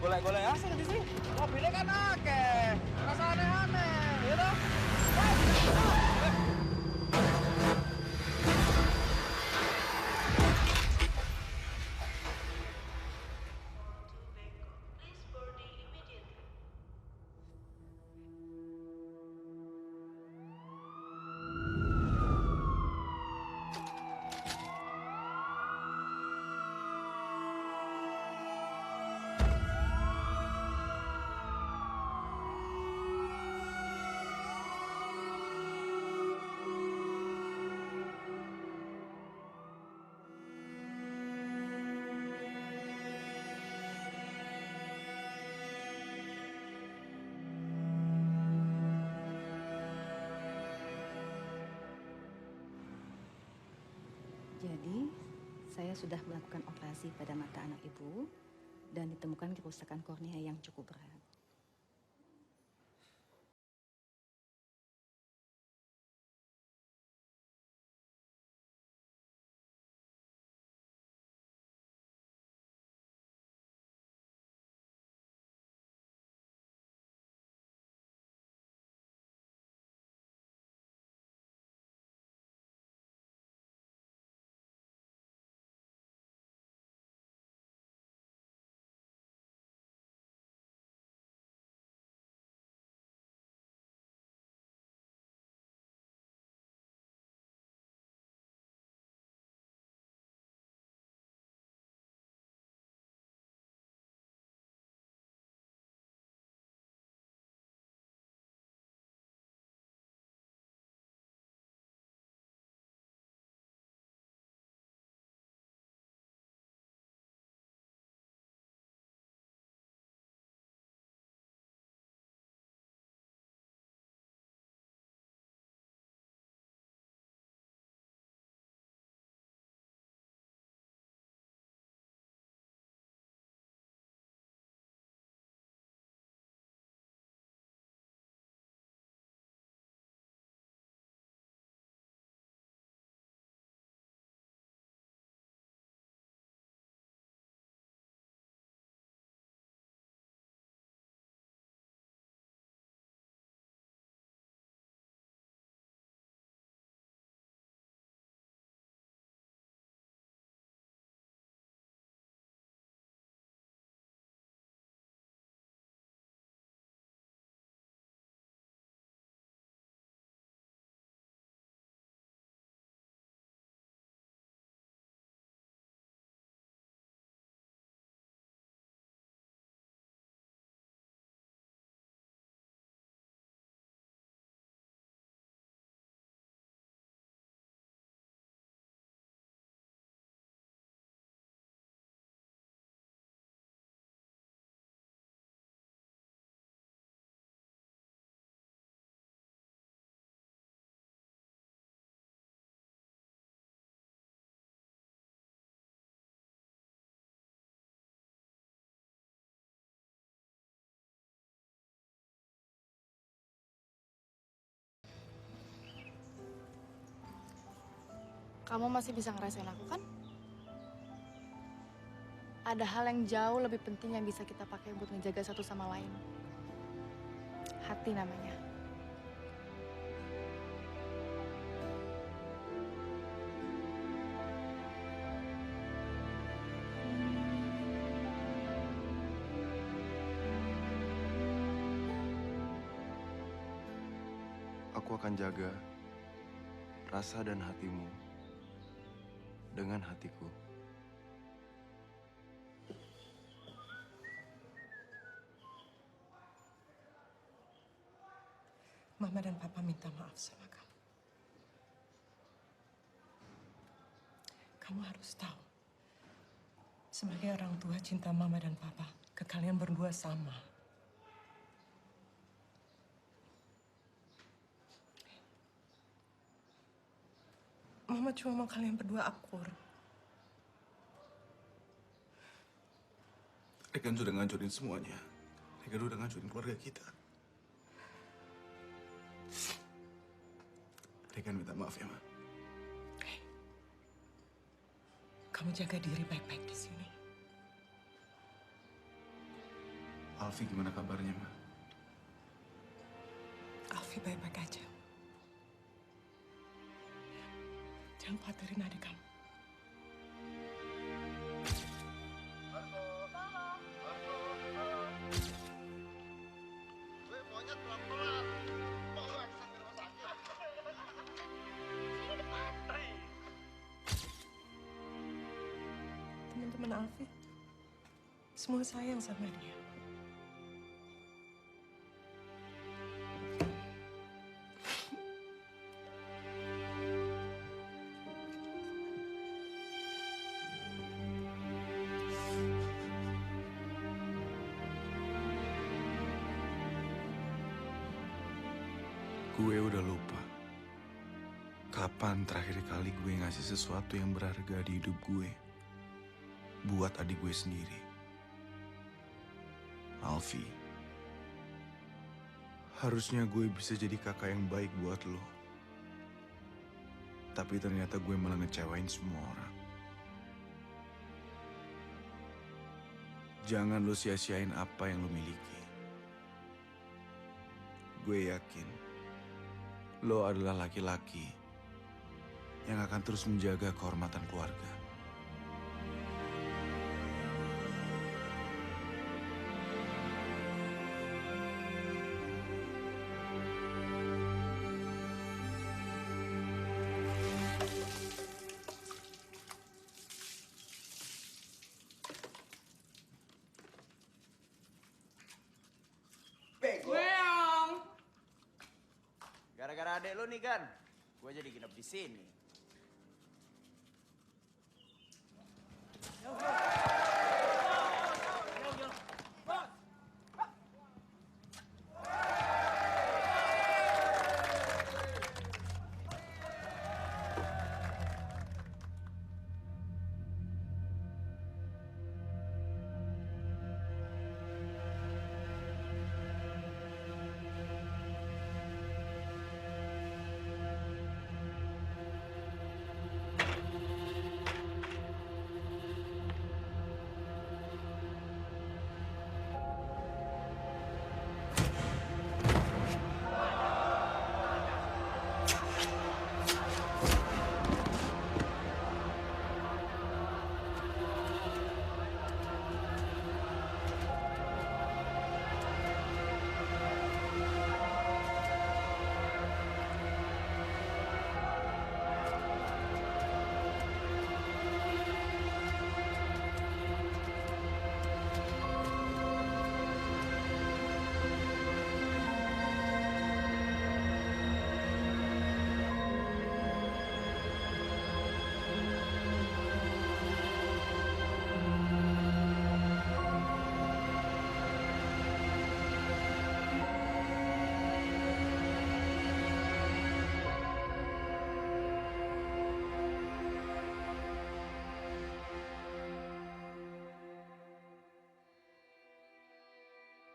Golek-golek asal di sini. Mobilnya kan akeh. Rasa aneh-aneh, ya toh? Jadi, saya sudah melakukan operasi pada mata anak ibu dan ditemukan kerusakan kornea yang cukup berat. Kamu masih bisa ngerasain aku kan? Ada hal yang jauh lebih penting yang bisa kita pakai buat ngejaga satu sama lain. Hati namanya. Aku akan jaga rasa dan hatimu dengan hatiku. Mama dan Papa minta maaf sama kamu. Kamu harus tahu, sebagai orang tua cinta Mama dan Papa ke kalian berdua sama. Mama cuma mau kalian berdua akur. Rekan sudah ngancurin semuanya. Rekan udah ngancurin keluarga kita. Rekan minta maaf ya, Ma. Kamu jaga diri baik-baik di sini. Alfi gimana kabarnya, Ma? Alfi baik-baik aja. Jangan khawatirin adik kamu. Teman-teman Alfi, semua sayang sama dia. Gue udah lupa. Kapan terakhir kali gue ngasih sesuatu yang berharga di hidup gue buat adik gue sendiri. Alfi, harusnya gue bisa jadi kakak yang baik buat lo. Tapi ternyata gue malah ngecewain semua orang. Jangan lo sia-siain apa yang lo miliki. Gue yakin lo adalah laki-laki yang akan terus menjaga kehormatan keluarga. Bego. Gara-gara adek lu nih kan, gue jadi nginep di sini.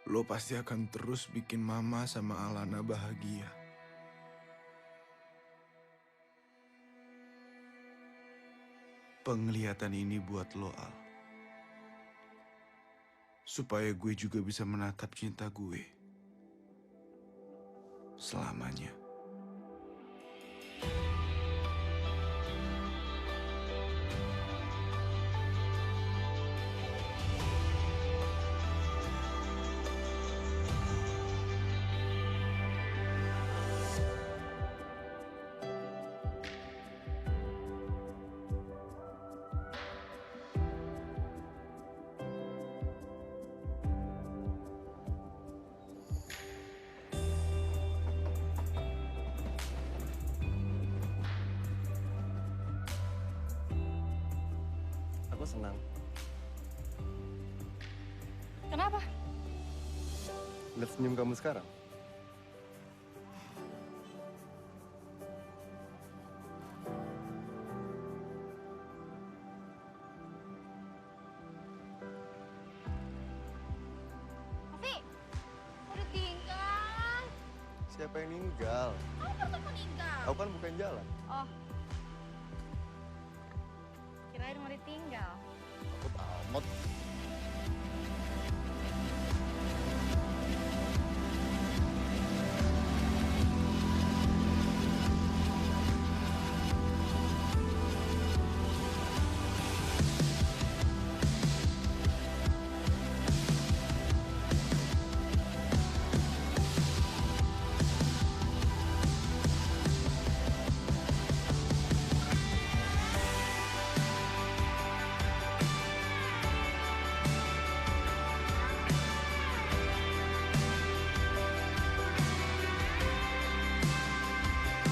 Lo pasti akan terus bikin Mama sama Alana bahagia. penglihatan ini buat lo, Al. Supaya gue juga bisa menatap cinta gue selamanya. Aku senang. Kenapa? Lihat senyum kamu sekarang. Ovi, udah tinggal. Siapa yang ninggal? Kamu baru meninggal. Aku kan bukan jalan. Oh. Kirain mau ditinggal. Aku tamat.